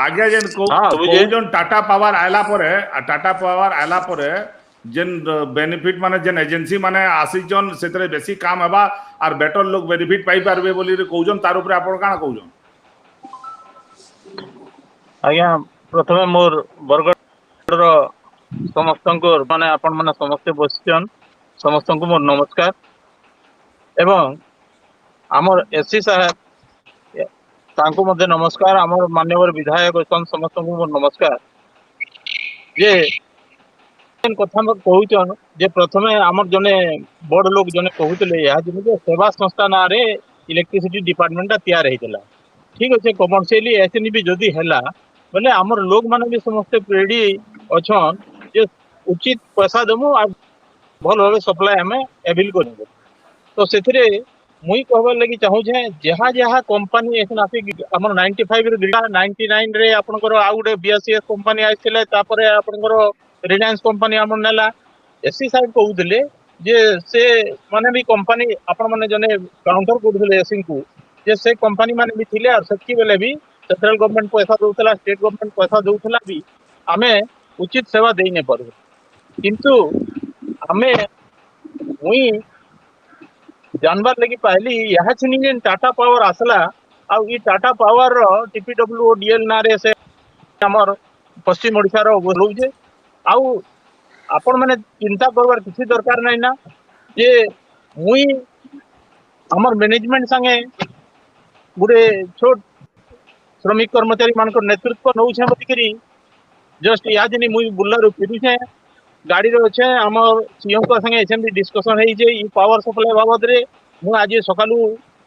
आज्ञा जेन कहउजन टाटा पावर आयला परे जेन बेनिफिट माने जेन एजेंसी माने आसीजन सेतरे बेसी काम हेबा और बेटर लोग बेनिफिट पाई पारबे बोली रे कहउजन तार ऊपर आपण काना कहउजन आज्ञा प्रथमे मोर बरगड़ समस्त माने आपण माने समस्त बसिचन समस्त को मोर नमस्कार एवं आमर एससी साहब तांको मध्य नमस्कार आमर माननीय विधायक समस्त को मोर नमस्कार जे कथा कहूचन जे प्रथमे आमर जने बड़ लोग जने कहूतले या जे सेवा संस्था ना रे इलेक्ट्रिसिटी डिपार्टमेंट तैयार हेतला ठीक अच्छे कमर्शियली एसएनबी भी जदि हैला बोले आमर लोग माने भी समस्त रेडी अछन जे उचित पैसा देमु आ भल भाबे सप्लाई हमें एविल करबो तो सेथिरे मुई कहबार लगी चाहू छे जहाँ जहाँ कंपनी एखन आसी हमर 95 रे 99 रे आपनकर आ गुटे बीएसएस कंपनी आइथिले तापरे आपनकर रिलायंस कंपनी हमर नेला एससी साहब कहउतले जे से माने भी कंपनी आपन माने जने काउंटर करथले एससी को जे से कंपनी माने भी थिले और सच्ची बेले भी सेंट्रल गवर्नमेंट पैसा दउतला स्टेट गवर्नमेंट पैसा दउतला भी हमें उचित सेवा देई नै पारबो किंतु हमें मुई जानबार लगी पहली यहाँ छिनी जेन टाटा पावर आसला आ ई टाटा पावर रो टीपीडब्ल्यू डीएल ना रे से हमर पश्चिम ओडिसा रो रहउजे आ आपण माने चिंता करबार किसी दरकार नै ना जे मुई हमर मैनेजमेंट संगे गुडे छोट श्रमिक कर्मचारी मान नेतृत्व नौ छे बतिकरी जस्ट याद नहीं मुई बुल्ला फिरू छे गाड़ी रे अच्छे आम सीएम को संगे एसएमबी डिस्कशन है जे ई पावर सप्लाई बाबद रे मु आज सकालू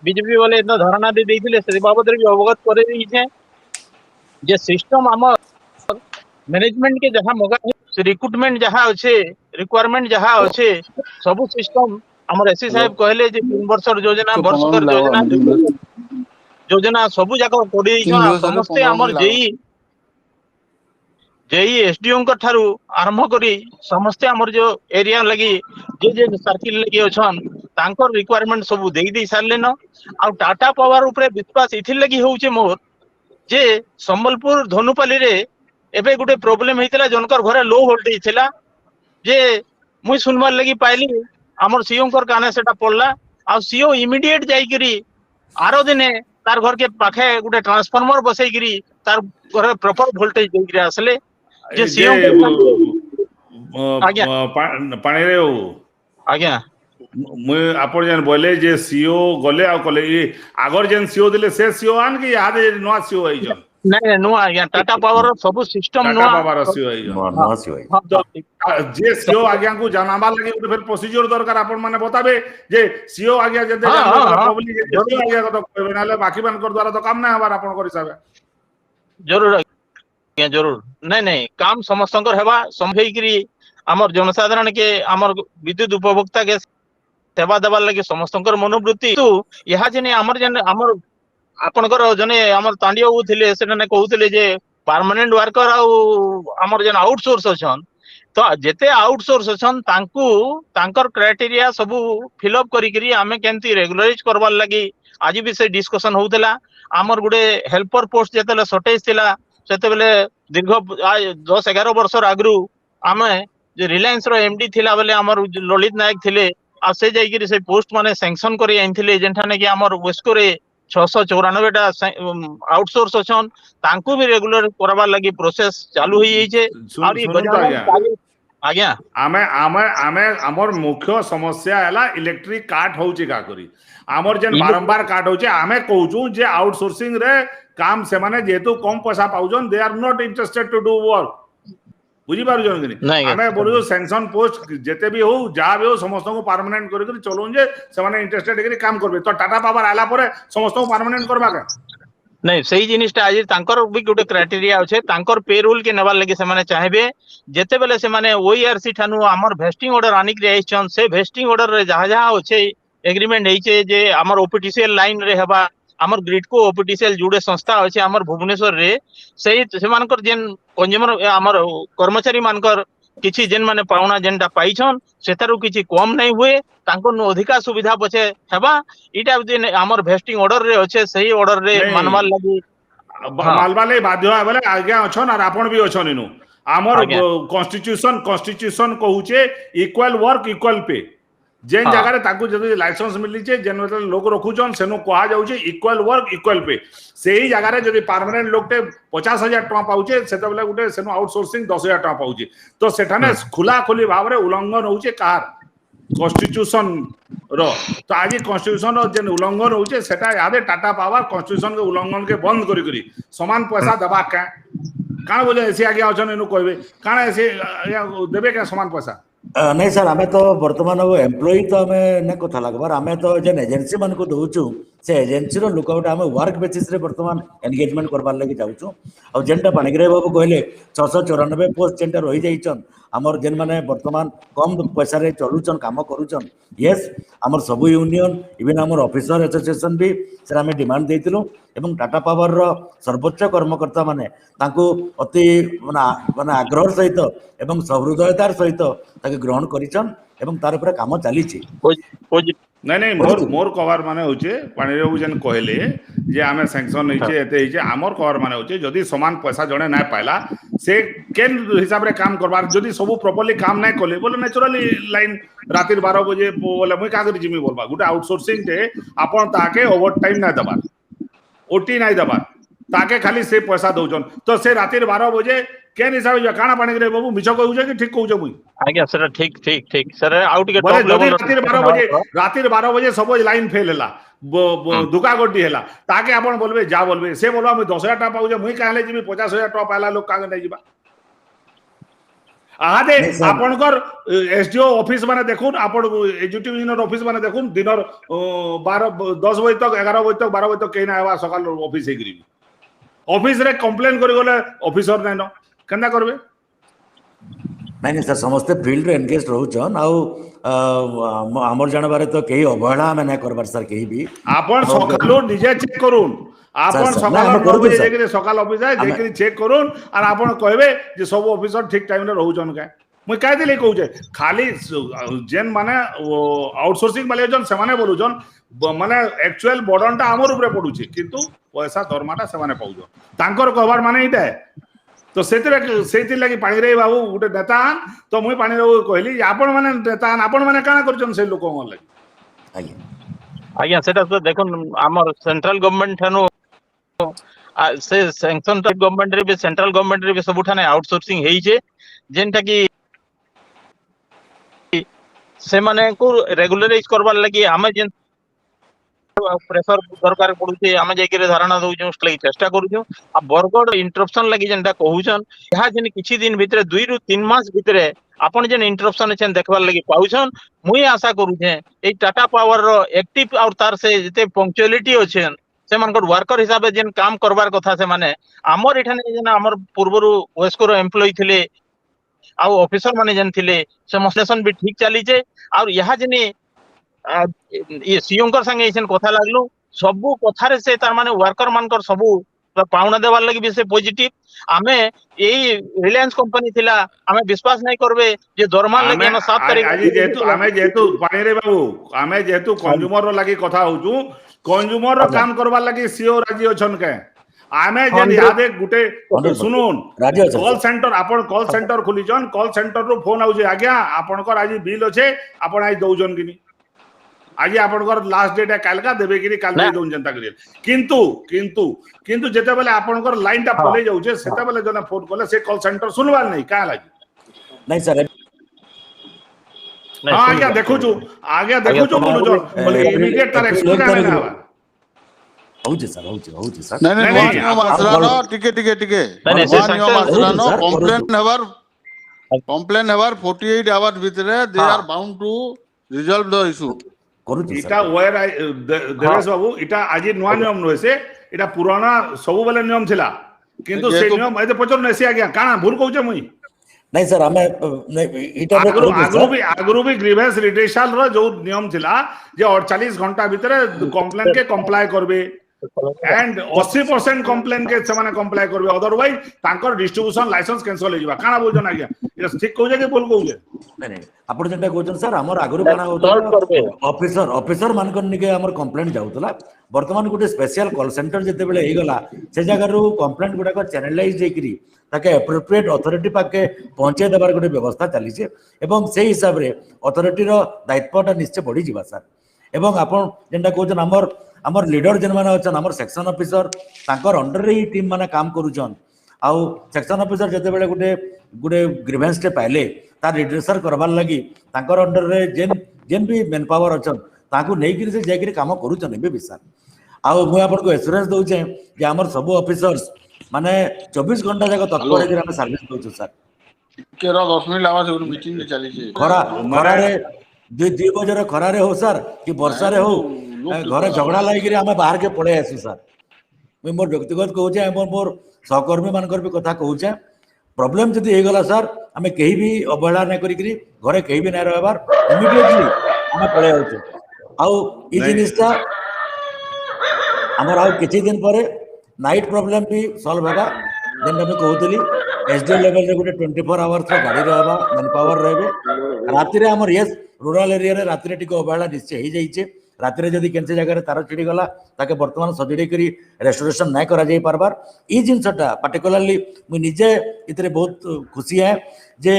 बीजेपी वाले इतना धारणा दे देथिले से बाबद रे भी अवगत करे रही छे जे सिस्टम आम मैनेजमेंट के जहां मगा रिक्रूटमेंट जहां अच्छे रिक्वायरमेंट जहां अच्छे सब सिस्टम हमर एससी साहब कहले जे 3 वर्ष योजना वर्षकर योजना सब जाक कोडी समस्त हमर जेई एसडीओ ठारू आरंभ करी समस्ते हमर जो एरिया लगी जे सर्किल लगी अछन तांकर रिक्वायरमेंट सब देई दे सारले न आ टाटा पावर ऊपर विश्वास इथिर लगी होउचे मोर जे संबलपुर धनुपाली रे एबे गुटे प्रॉब्लम हेतिला जनकर घरे लो वोल्टेज थिला जे मुई सुनबार लगी पाइली हमर सीओ कर काने सेटा पड़ला आ सीओ इमीडिएट जाई करी आरो दिने तार घर के पाखे गुटे ट्रांसफार्मर बसई करी तार घर प्रॉपर वोल्टेज देई करी आसले जे सीओ आज्ञा पाणी रे आज्ञा मुई आपण जन बोले जे सीओ गले आ कले ई आगर जन सीओ दिले से सीओ आन कि याद नवा सीओ आई जन नहीं नुआ आज्ञा टाटा पावर सब सिस्टम टाटा पावर सीओ आई नवा सीओ जे सीओ आज्ञा को जनाबा लगे उठे फिर प्रोसीजर दरकार आपण माने बताबे जे सीओ आज्ञा जदे प्रोबब्ली जे सीओ आज्ञा को तो कहबे नाले बाकी मान कर द्वारा तो काम ना हबार आपण कर हिसाब जरूर आज्ञा जरूर नहीं नहीं काम समस्तंकर हेबा संभेकरी आमर जनसाधारण के आमर विद्युत उपभोक्ता के सेवा देवार लगे समस्तंकर मनोवृत्ति तू यहाँ जने आमर जने आमर आपनकर जने आमर तांडिया थिले सेने कहउथिले जे परमानेंट वर्कर आमर जने आउटसोर्स अछन तो जेते आउटसोर्स अछन तांकू तांकर क्राइटेरिया सब फिलअप करी आमे केंती रेगुलराइज करबार लगी आज भी से डिस्कशन होउतला आमर गुडे हेल्पर पोस्ट जेतेले शॉर्टेज थिला सेते बेले दीर्घ 10-11 वर्ष आगरू आमे जे रिलायंस रो एमडी थिला बेले आमर ललित नायक थिले आ से जाइकरी से पोस्ट माने सैंक्शन करी आइथिले जेंठाने कि आमर वेस्को रे 694 टा आउटसोर्स अछन तांकू भी रेगुलर करबार लगी प्रोसेस चालू होई जाइछे और ये बजार आज्ञा आमे आमे आमे हमर मुख्य समस्या हैला इलेक्ट्रिक काट होउची का करी हमर जेन बारंबार काट होउची आमे कहूचू जे आउटसोर्सिंग रे काम से माने जेतु कम पैसा पाउजन they are not interested to do work बुझी पारुजन कि नहीं आमे बोलू सैंक्शन पोस्ट जेते भी हो जा भी हो समस्त को परमानेंट करी करी चलून जे से माने इंटरेस्टेड करी काम करबे तो टाटा पावर आला परे समस्त को परमानेंट करबा का नहीं सही जिनिसटा आज तांकर भी गोटे क्राइटेरिया अच्छे तांकर पे रूल के नेबार लगे से माने चाहेबे जेते बेले से माने ओईआरसी ठानु हमर वेस्टिंग ऑर्डर आनिक रे आइछन से वेस्टिंग ऑर्डर रे जहा जहा होचे एग्रीमेंट हेचे जे हमर ओपीटीसीएल लाइन रे हेबा हमर ग्रिडको ओपीटीसीएल जुड़े संस्था अच्छे हमर भुवनेश्वर रे सही से मानकर जेन कंज्यूमर हमर कर्मचारी मानकर किछि जेन माने पाउना जेनटा पाइछन सेतारु किछि कम नहीं हुए तांको अधिका सुविधा पछे हेबा इटा जेन हमर वेस्टिंग ऑर्डर रे अच्छे सही ऑर्डर रे मानवार लगी मालवा ले बाध्य है बोले आज्ञा अछन और आपण भी अछन इनु हमर कॉन्स्टिट्यूशन कहूचे इक्वल वर्क इक्वल पे जेन जगह रे ताकू जदी लाइसेंस मिली छे जेन लोग रखुचन सेनो कहा जाउचे इक्वल वर्क इक्वल पे सेही जगह रे जदी परमानेंट लोगटे 50,000 टका पाउचे सेते बेले गुटे सेनो आउटसोर्सिंग 10,000 टका पाउचे तो सेठाने खुला खुली भाव रे उल्लंघन होउचे कार कॉन्स्टिट्यूशन रो तो आज कॉन्स्टिट्यूशन रो जेन उल्लंघन होउचे सेटा यादे टाटा पावर कॉन्स्टिट्यूशन के उल्लंघन के बंद करी करी समान पैसा दबा का बोले ऐसे आगे अछन इनु कहबे काना ऐसे देबे के समान पैसा नहीं सर आमे तो वर्तमान वो एम्प्लॉई तो आमे ने कथा लगबार आमे तो जेन एजेंसी मान को दउचू से एजेंसी रो लोक आउट आमे वर्क बेसिस रे वर्तमान एंगेजमेंट करबार लागि जाउचू और जेनटा पाणिग्रह बाबू कहले 694 पोस्ट जेनटा रही जाइछन हमर जेन माने वर्तमान कम पैसा रे चलुचन काम करूचन यस हमर सब यूनियन इवन हमर ऑफिसर एसोसिएशन भी सर आमे डिमांड देतिलु एवं टाटा पावर रो सर्वोच्च कर्मकर्ता माने तांको अति माने आग्रह सहित एवं सहृदयतार सहित ताके ग्रहण करिछन एवं तार ऊपर काम चली छी नहीं नहीं मोर कवर माने होचे पानी रे जन कहले जे आमे सैंक्शन नइचे एते हिचे हमर कवर माने होचे जदी समान पैसा जणे ना पाइला से केन हिसाब रे काम करबार जदी सब प्रॉपर्ली काम नै कले बोले नेचुरली लाइन रातिर 12 बजे बोले मुई का करी जिमी बोलबा गुटे आउटसोर्सिंग ते आपण ताके ओवर टाइम ना दबा ओटी ना दबा ताके खाली से पैसा दउजन तो से रातिर 12 बजे केन हिसाब जे काना पानी रे बाबू मिछ कहउजे कि ठीक कहउजे मुई आज्ञा सर ठीक ठीक ठीक सर आउट के टॉप लेवल रातिर 12 बजे सब लाइन फेल हैला दुका गड्डी हैला ताके आपण बोलबे जा बोलबे से बोलबा मुई 10,000 टका पाउजे मुई काहले जिमी 50,000 टका पाला लोग कागे नै जिबा आदे आपनकर एसडीओ ऑफिस माने देखुन आपण एजुकेटिव इंजीनियर ऑफिस माने देखुन दिनर 10 बजे तक 11 बजे तक 12 बजे तक केना आवा सकाल ऑफिस हे करी ऑफिस रे कंप्लेन करी गले ऑफिसर नै न केना करबे नहीं सर समस्ते फील्ड रे एंगेज रहउछन आउ हमर जानबारे तो केही अवहेला में नै करबार सर केही भी आपण सकालो निजे चेक करून आपण सकाल 9 बजे जेकरे सकाल ऑफिस आए जेकरे चेक करून और आपण कहबे जे सब ऑफिसर ठीक टाइम रे रहउछन का मुई काहे दिले कहउजे खाली जेन माने आउटसोर्सिंग वाले जन से माने बोलुछन माने एक्चुअल बर्डनटा हमर ऊपर पडुछि किंतु पैसा दरमाटा से माने पाउजो तांकर कहबार माने इटा तो सेति लगी पानी रे बाबू गुटे नेता तो मुई पानी रे कहली आपण माने नेता आपण माने काना करछन से लोक मन लगी आज्ञा सेटा तो देखो हमर सेंट्रल गवर्नमेंट ठानो से सैंक्शन गवर्नमेंट रे भी सेंट्रल गवर्नमेंट रे भी सब ठाने आउटसोर्सिंग हेई छे जेनटा की से माने को रेगुलराइज करबार लगी हमें जेन प्रेशर दरकार पडुचे आमे जेके धारणा दउजो स्लाई चेष्टा करूजो आ बरगड इंटरप्शन लगी जेनटा कहउछन यहा जेन किछि दिन भितरे 2 रु 3 मास भितरे आपण जेन इंटरप्शन छन देखबार लगी पाउछन मुई आशा करू छे ए टाटा पावर रो एक्टिव और तार से जते पंक्चुअलिटी अछि से मानकर वर्कर हिसाब जेन काम करबार कथा से माने हमर एठाने जेन हमर पूर्वरु वेस्को रो एम्प्लॉय थिले आ ऑफिसर माने जेन थिले से मस्लेशन भी ठीक चली जे और यहा जेनी ये सीओंकर संगे एसन कथा लागलो सबु कथारे से तार माने वर्कर मानकर सबु पाउना देवार लगी भी से पॉजिटिव आमे यही रिलायंस कंपनी थिला आमे विश्वास नहीं करबे जे दरमा लगी हम 7 तारीख आज जेतु पानी रे बाबू आमे जेतु कंज्यूमर लगी कथा होचू कंज्यूमर रो काम करबा लगी सीओ राजी अछन के आमे जे यादे गुटे सुनुन कॉल सेंटर आपण कॉल सेंटर खुलीजन कॉल सेंटर रो फोन आउजे आज्ञा आपनकर आज बिल अछे आपण आज दउजन किनी आज आपनकर लास्ट डेट है कालका देबे कि काल दे दोन जनता करिए किंतु किंतु किंतु जेते बेले आपनकर लाइन टा पले जाउछे सेते बेले जने फोन करले से कॉल सेंटर सुनवार नहीं का लागी नहीं सर हां आज्ञा देखु छु बोलु जो बोले इमीडिएट तार एक्सक्यूज का ना होउछे सर नहीं नियम आसला न टिके नियम आसला न कंप्लेन हेवर 48 आवर्स भितरे they are bound to resolve the issue इटा वेयर देवेश बाबू इटा आज नुआ नियम नहे से इटा पुराना सब बेले नियम थिला किंतु से नियम एते पचर नसे आज्ञा काना भूल कहूचे मुई नहीं सर हमें इटा आगरू भी ग्रीवेंस रिटेशल रो जो नियम थिला जे 48 घंटा भीतर कंप्लेन के कंप्लाई करबे एंड 80% कंप्लेन के समान कंप्लाई करबे अदरवाइज तांकर डिस्ट्रीब्यूशन लाइसेंस कैंसिल हो जिबा काना बोलजन आज्ञा ये ठीक कहूजे कि बोल कहूजे नहीं आपण जेंटा कहउछन सर हमर आगरू काना होता ऑफिसर मानकर निके हमर कंप्लेंट जाउतला वर्तमान गुटे स्पेशल कॉल सेंटर जेते बेले हे गला से जगह रो कंप्लेंट गुडा को चैनलाइज जेकरी ताके एप्रोप्रिएट अथॉरिटी पाके पहुंचे देबार गुटे व्यवस्था चली छे एवं से हिसाब रे अथॉरिटी रो दायित्वटा निश्चय बढ़ी जिबा सर एवं आपण जेंटा कहउछन हमर लीडर जेन माने अछन हमर सेक्शन ऑफिसर तांकर अंडर रे ही टीम माने काम करूछन आउ सेक्शन ऑफिसर जेते बेले गुटे ग्रीवेंस टे पाइले तार रिड्रेसर करबार लगी तांकर अंडर रे जेन भी मैन पावर अछन ताकू नै कि से जाय काम करूछन बे विशाल आउ मु आपन को एश्योरेंस दउछे जे हमर सब ऑफिसर्स माने 24 घंटा जाक तत्पर हे हम सर्विस दउछु सर केरा 10 मिनिट आवाज और मीटिंग चली छे खरा रे 2 बजे रे खरा रे हो सर कि वर्षा रे हो घर झगड़ा लागिरी आमे बाहर के पड़े आसु सर मैं मोर व्यक्तिगत कहूचे मोर सहकर्मी मानकर भी कथा कहूचे प्रॉब्लम जदि हे गला सर आमे कहीं भी अवहेला न करी घरे कहीं भी न रहबार इमीडिएटली आमे पड़े आउचे आउ ई जिनिसटा हमर आउ किछि दिन परे नाइट प्रॉब्लम भी सॉल्व होगा जेन मैं कहउतली एसडीओ लेवल रे गुटे 24 आवर्स रो गाड़ी रहबा मैन पावर रहबे राति रे हमर यस रूरल एरिया रे राति रे टिको अवहेला निश्चय हे जाइछे राति रे जदि केनसे जगह रे तार चिड़ी गला ताके वर्तमान सजड़ी करी रेस्टोरेशन नै करा जाई पारबार ई जिनसटा पर्टिकुलरली मु निजे इतरे बहुत खुशी है जे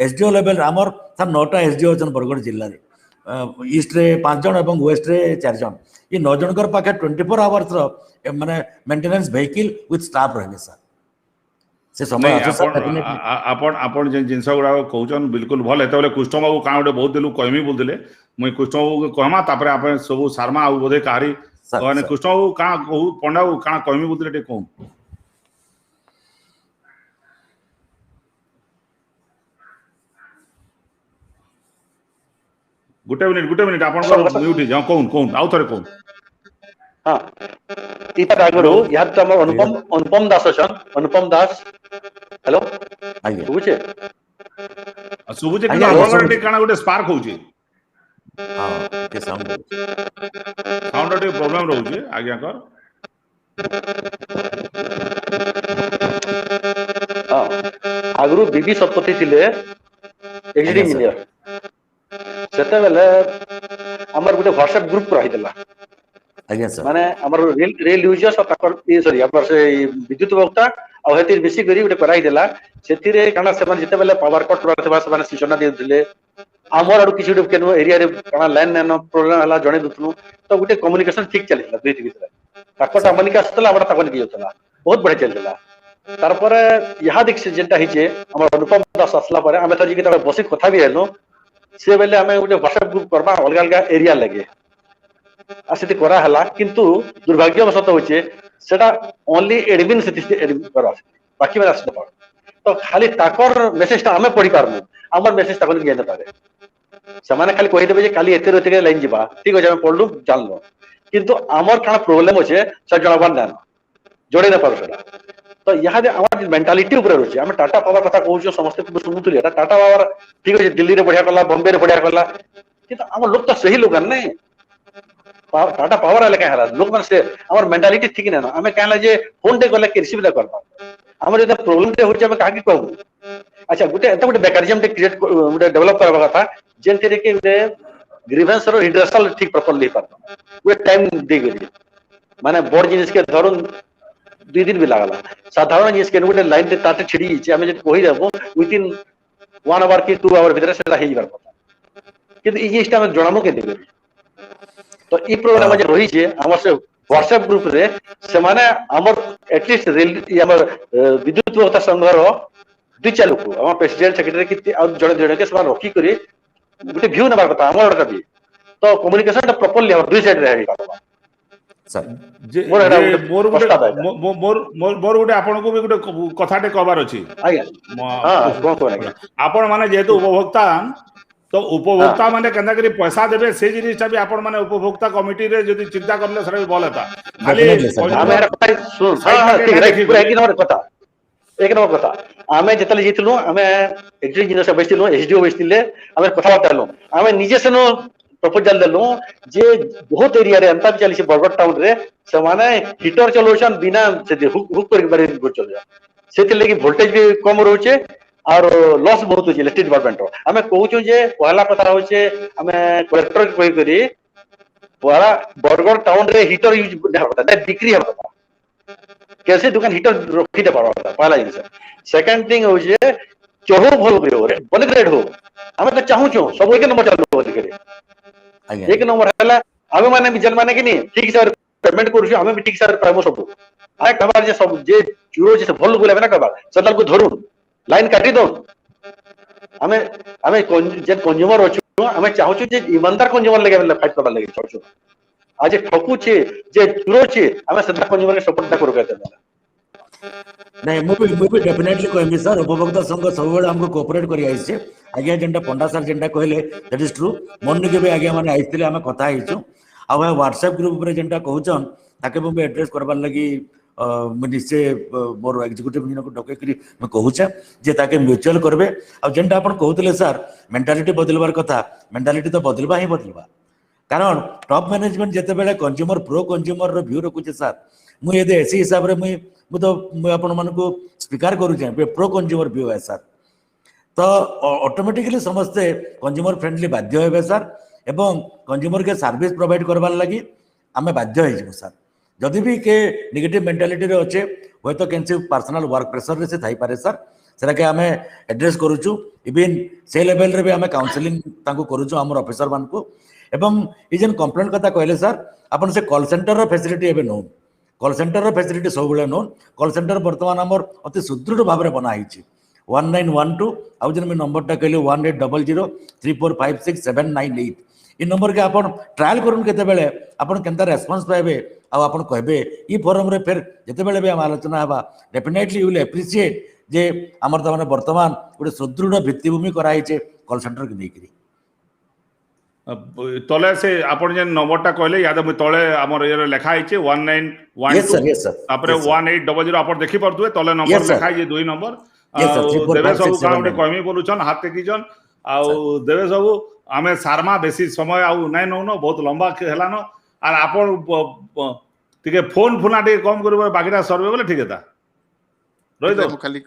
एसडीओ लेवल हमर सर 9टा एसडीओ जन बरगढ़ जिल्ला रे ईस्ट रे 5 जन एवं वेस्ट रे 4 जन ये 9 जनकर पाखे 24 आवर्स रो माने मेंटेनेंस व्हीकल विथ स्टाफ रहबे सर से समय आपण जे जिंस गुडा कहउचन बिल्कुल भल एते बेले कुष्ठ बाबू का गोटे बहुत दिलु कहमी बोलदिले मुई कुष्ठ बाबू कहमा तापर आपण सब शर्मा आ बोधे कारी कहने कुष्ठ बाबू का कहू पंडा बाबू का कहमी बोलदिले टे कहू गुटे मिनिट आपण म्यूट जा कहू आउ थरे कहू हां इता आगरो याद तो हमर अनुपम दास अछन अनुपम दास हेलो आइए बुझे कि ऑलरेडी काना गोटे स्पार्क होउची हां के साउंड टे प्रॉब्लम रहउची आज्ञा कर हां आगरो बीबी सतपति थिले एचडी इंजीनियर सेते बेले हमर गोटे व्हाट्सएप ग्रुप रही देला आज्ञा सर माने हमर रेल यूजर्स और ताकर सॉरी हमर से विद्युत उपभोक्ता आ हेतिर बेसी करी गोटे कराई देला सेतिरे काना से जते बेले पावर कट रहथबा से माने सूचना दे दिले हमर आडू किछि केनो एरिया रे काना लाइन न प्रॉब्लम हला जणे दुतनु तो गोटे कम्युनिकेशन ठीक चलिला दुई भीतर ताकर टामनिका असतला बडा ताकन की होतला बहुत बढिया चलिला तार पर यहा देख जेंटा हिचे हमर अनुपम दास असला पर हमें तो जी के बसी कथा भी हेलो से बेले हमें गोटे व्हाट्सएप ग्रुप करबा अलग अलग एरिया लगे आसेति करा हला किंतु दुर्भाग्यवशत होचे सेटा ओनली एडमिन से एडमिन करा बाकी वाला से तो खाली ताकर मेसेज ता हमें पढ़ी पारनु हमर मेसेज ताकन के न पारे समान खाली कहि देबे जे खाली एते रते लाइन जिबा ठीक हो जाय पढ़लु जानलो किंतु आमर काना प्रॉब्लम होचे से जणाबार ना जोड़े ना पारो सेटा तो यहाँ आम मेंटालिटी ऊपर रही आम टाटा पावर कथा कहूँ समस्त शुणुली टाटा पावर ठीक अच्छे दिल्ली में बढ़िया कला बॉम्बे बढ़िया कला कि आम लोग तो सही लोग नहीं टाटा पावर है क्या लोक मैंने से आम मेंटालिटी ठीक ना आम क्या जे फोन टे गले रिसीव ना कर आम जो प्रोब्लेम टे होचे क्या कहूँ अच्छा गोटे गोटे मेकानिजम टे क्रिएट गोटे डेवलप करबा कथा जेंते कि गोटे ग्रीवेंस रो रिड्रेसल ठीक प्रॉपर्ली पार गोटे टाइम दे गली माने बड़ जिनिस के धरुन 2 दिन भी लागला साधारण जिनिस के गोटे लाइन टे ताते छिड़ी जे आमे जे कहि देबो विथ इन 1 आवर की 2 आवर भीतर सेला हेइ बार कथा किंतु ई जिनिसटा हम जणामो के देबे तो ई प्रोग्राम जे रही छे हमर से व्हाट्सएप ग्रुप रे से माने हमर एटलीस्ट हमर विद्युत व्यवस्था संघ रो 2-4 लोग हमर प्रेसिडेंट सेक्रेटरी किति और जड़े जड़े के समान रखी करी गोटे व्यू नबार कथा हमर का भी तो कम्युनिकेशन टा प्रॉपर्ली हमर दुई साइड रे हेइ बार सर जे मोर एटा मोर प्रस्ताव है। मोर गोटे आपन को भी गोटे कथाटे कहबार अछि आज्ञा हां कोन आज्ञा आपण माने जेहेतु उपभोक्ता तो उपभोक्ता माने केना करी पैसा देबे से जिनिसटा भी आपण माने उपभोक्ता कमिटी रे जदी चिंता करले सर भल हेता खाली Definitely, sir. आमे सुन हां ठीक है पूरा एक नंबर कथा एक नंबर कथा आमे जेतले जितलु आमे एग्री जिन से बैठिलु एसडीओ बैठिले आमे कथा बातलु आमे निजे सेनो प्रपोजल देलु जे बहुत एरिया रे अंता चली से बरगड टाउन रे से माने हीटर चलोशन बिना से हुक कर बारे चल जा सेते लेकी वोल्टेज भी कम रहउचे और लॉस बहुत होचे इलेक्ट्रिक डिपार्टमेंट आमे कहउछु जे पहला कथा होचे आमे कलेक्टर के कहि करी वाला बरगड टाउन रे हीटर यूज होता बिक्री होता कैसे दुकान हीटर रखी दे पारबा पहला जिनिस सेकंड थिंग हो जे चहो भल हो रे बल ग्रेड हो हमें तो चाहू छु सब एक नंबर चालू हो करे आज्ञा एक नंबर हला हमें माने जन माने कि नहीं ठीक से पेमेंट करू छु हमें भी ठीक से पाबो सब आए कबार जे सब जे चूरो जे भल गुले ना कबार सदल को धरू लाइन काटी दो हमें हमें जे कंज्यूमर अछु हमें चाहू छु जे ईमानदार कंज्यूमर लगे फाइट करबा लगे चाहू छु आज ठकू छे जे चूरो छे हमें सदा कंज्यूमर के सपोर्ट ना करू कहते नहीं मुझे डेफिनेटली कहमी सर उपभोक्ता संघ सब बेले हमको कोऑपरेट करी आइछे आज्ञा जेंटा पंडा सर जेंटा कहले दैट इज ट्रू मन के भी आज्ञा माने आइथिले हमें कथा हिचु आ व्हाट्सएप ग्रुप रे जेंटा कहउछन ताके मु एड्रेस करबार लगी मु निश्चय मोर एग्जीक्यूटिव जिन को डके करी मैं कहउछे जे ताके म्यूचुअल करबे आ जेंटा अपन कहउतले सर मेंटालिटी बदलबार कथा मेंटालिटी तो बदलबा ही बदलबा कारण टॉप मैनेजमेंट जेते बेले कंज्यूमर प्रो कंज्यूमर रो व्यू रखुचे सर मु यदि ऐसे हिसाब रे मु तो आपण मन को स्वीकार करू छे प्रो कंज्यूमर व्यू है सर तो ऑटोमेटिकली समस्ते कंज्यूमर फ्रेंडली बाध्य हेबे सर एवं कंज्यूमर के सर्विस प्रोवाइड करबार लागि आमे बाध्य हे जबो सर जदि भी के नेगेटिव मेंटालिटी रे अच्छे होय तो कैंसी पर्सनल वर्क प्रेशर रे से थाई पारे सर सेरा के आमे एड्रेस करू छु इवन से लेवल रे भी आमे काउंसलिंग तांको करू छु हमर ऑफिसर मान को एवं ये जेन कंप्लेंट कथा कहले सर अपन से कॉल सेंटर रो फैसिलिटी एबे नो कॉल सेंटर रो फैसिलिटी सब बेले नो कॉल सेंटर वर्तमान हमर अति सुदृढ़ भाव रे बना हिची 1912 आउ जेन में नंबर टा कहले 180034567998 इ नंबर के अपन ट्रायल करून केते बेले अपन केनता रेस्पॉन्स पाइबे आ अपन कहबे इ फोरम रे फिर जेते बेले भी हम आलोचना हबा डेफिनेटली यू विल एप्रिशिएट जे हमर त माने वर्तमान गोटे सुदृढ़ भित्तिभूमि करा हिचे कॉल सेंटर के देकरी तले से आपण जे नंबरटा कहले याद मु तले हमर ये लेखा आइचे 1912 यस सर तापरे 1800 आपण देखि परतुए तले नंबर Yes, sir. लेखा जे दुई नंबर Yes, sir. देवे सब 345679. काउंटे कहमी बोलुछन हाथ टेकीजन आ देवे सब आमे सारमा बेसी समय आ नै नउनो बहुत लंबा हेलानो आर आपण तिके फोन फुना टे कम करबे बाकीटा सर्वे बोले ठीक हेता रोहि तो खाली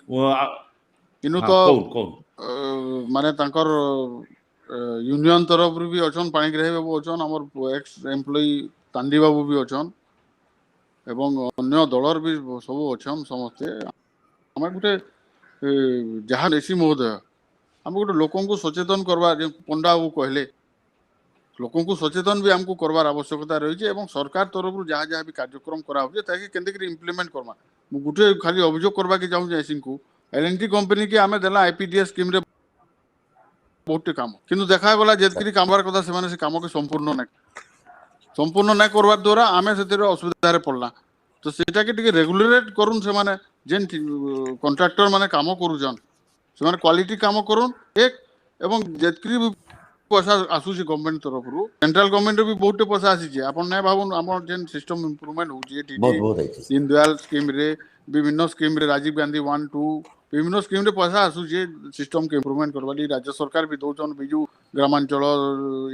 इनु तो कौन माने तांकर यूनियन तरफ रू भी अछन पाणिग्राही बाबू अछन हमर एक्स एम्प्लॉई तांडी बाबू भी अछन एवं अन्य दलर भी सब अछन समस्ते हम गोटे जहाँ ऋषि महोदय हम गोटे लोकन को सचेतन करवा जे पंडा बाबू कहले लोकन को सचेतन भी हमको करवार आवश्यकता रही है एवं सरकार तरफ जहाँ जहाँ भी कार्यक्रम करा हो ताकि केंद्र इम्प्लीमेंट करमा मु गोटे खाली अभियोग करवा के चाहूँ ऐसी को एलएनटी कंपनी की आमे देला आईपीडीएस स्कीम रे बहुत काम किंतु देखा गला जेतकरी कामबार कथा से काम के संपूर्ण ना करवार द्वारा आमे से असुविधा रे पड़ला तो सेटा के टिके रेगुलेट करूँ से माने जेन कॉन्ट्रैक्टर माने काम करूछन से माने क्वालिटी काम करूँ एक एवं जेतकरी पैसा आसूची गवर्नमेंट तरफ रु सेंट्रल गवर्नमेंट भी बहुत पैसा आसी आपन नै भाबुन हमर जेन सिस्टम इंप्रूवमेंट होची बहुत बहुत है दीन दयाल स्कीम रे विभिन्न स्कीम रे राजीव गांधी 1 2 विभिन्न स्कीम रे पैसा आसूची सिस्टम के इंप्रूवमेंट करवाली राज्य सरकार भी दौचन बिजू ग्रामांचल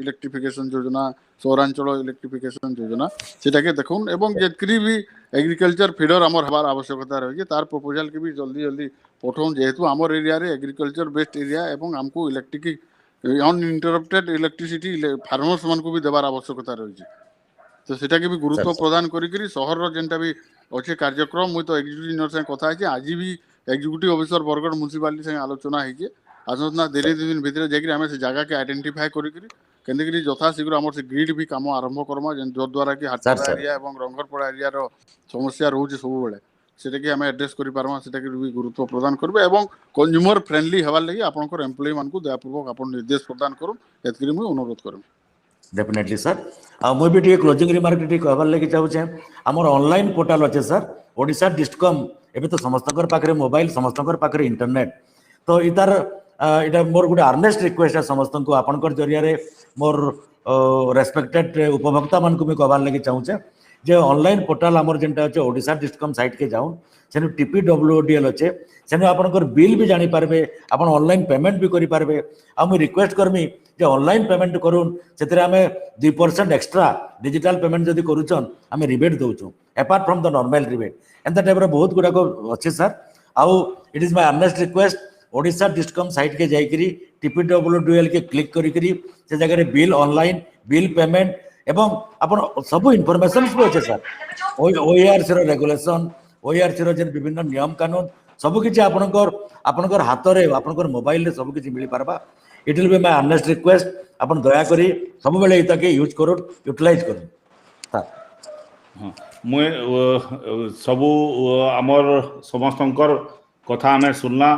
इलेक्ट्रिफिकेशन योजना सहरांचल इलेक्ट्रिफिकेशन योजना सेटा के देखुन एवं जेतकरी भी एग्रीकल्चर फीडर हमर हबार आवश्यकता रही तार प्रपोजल के भी जल्दी जल्दी पठाउन जेहेतु हमर एरिया रे एग्रीकल्चर बेस्ड एरिया एवं हमको इलेक्ट्रिक अनइंटरप्टेड इलेक्ट्रिसिटी फार्मर्स मन को भी देवार आवश्यकता रही तो सेटा के भी गुरुत्व प्रदान करी शहर रो जेनटा भी अच्छे कार्यक्रम मुई तो एग्जीक्यूटिव इंजीनियर से कथा है आज भी एग्जीक्यूटिव ऑफिसर बरगढ़ म्युनिसिपालिटी से आलोचना है आसना देरी दिन भीतर जाकि आम से जगह के आइडेंटिफाई करी यथा शीघ्र आम से ग्रिड भी काम आरंभ करमा जो द्वारा कि हाटपड़ा एरिया और रंगरपड़ा एरिया रो समस्या रोचे सब बेले सेटा कि आम एड्रेस करि पारमा सेटा कि भी गुरुत्व प्रदान करबे एवं कंज्यूमर फ्रेंडली हेबार लगी आपनकर एम्प्लॉय मान को दयापूर्वक आपन निर्देश प्रदान करूँ एतकरी मुई अनुरोध करूँ डेफिनेटली सर मुझे भी टे क्लोजिंग रिमार्क टे कहबार लगी चाहूचे आमर ऑनलाइन पोर्टाल अच्छे सर ओडिशा डिस्कम एबे तो समस्तकर पाखरे मोबाइल समस्तकर पाखरे इंटरनेट तो इतार इटा मोर गोटे अर्नेस्ट रिक्वेस्ट है समस्त को आपनकर जरिया रे मोर रेस्पेक्टेड उपभोक्ता मान को मैं कहबार लगी चाहूचे जे ऑनलाइन पोर्टाल आमर जेनटा अच्छे ओडिशा डिस्कम साइट के जाऊन सेनु TPWODL अच्छे सेनु आपनकर बिल भी जानी पारबे आपन ऑनलाइन पेमेंट भी करि पारबे आ मु रिक्वेस्ट करमी जे ऑनलाइन पेमेंट करूँ से आम 2% एक्सट्रा डिजिटल पेमेंट जदि करूछन आम रिबेट दौचु apart from the normal rebate एंता टाइप बहुत गुड़ाक अच्छे सर आउ it is my earnest request Odisha discom site के जाइकरी TPWODL के क्लिक करी से जगह बिल ऑनलाइन बिल पेमेंट एवं अपन सब इनफॉरमेशन भी अच्छे सर OERC रो रेगुलेशन OERC रो जेन विभिन्न नियम कानून सब किछि आपनकर हाथ रे आपनकर मोबाइल रे सब किछि मिली पारबा it will be my earnest request अपन दया करी सब बेले इताके यूज करो यूटिलाइज करो हाँ मुझे सबू आमर समस्तंकर कथा आमे सुनला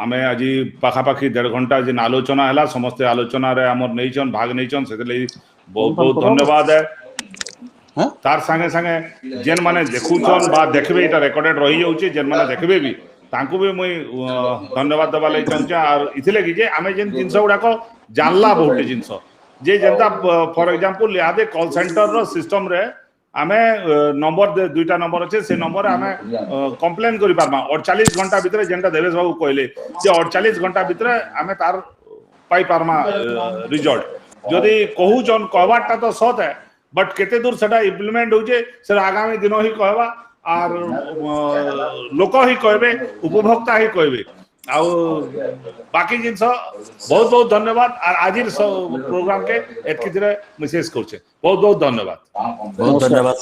आमे आज पाखापाखि 1.5 घंटा जिन आलोचना है समस्ते आलोचना रे आमर नहींचन भाग नहींचन से बहुत बहुत धन्यवाद है तार संगे संगे जेन माने देखुछन बा देखबे इटा रिकॉर्डेड रही जाउची जेन माने देखबे भी तांको भी मुई धन्यवाद देवा लगी चाहूँ और इथिले कि जे आमे जेन जिनस गुड़ाक जानला बहुत जिनस जे जनता फॉर एग्जांपल यादे कॉल सेंटर रो सिस्टम रे आमे नंबर दुईटा नंबर अच्छे से नंबर आमे कंप्लेन करि पारमा 48 घंटा भीतर जेनटा देवेश बाबू कहले जे 48 घंटा भीतर आमे तार पाई पारमा रिजल्ट जदि कहूचन कहबाटा तो सत है बट केते दूर सेटा इम्प्लीमेंट होचे से आगामी दिन ही कहबा और लोक ही कहबे उपभोक्ता ही कहबे आउ बाकी जिनस बहुत बहुत धन्यवाद और आज प्रोग्राम के एतकी मेसेज करछे बहुत बहुत धन्यवाद बहुत धन्यवाद।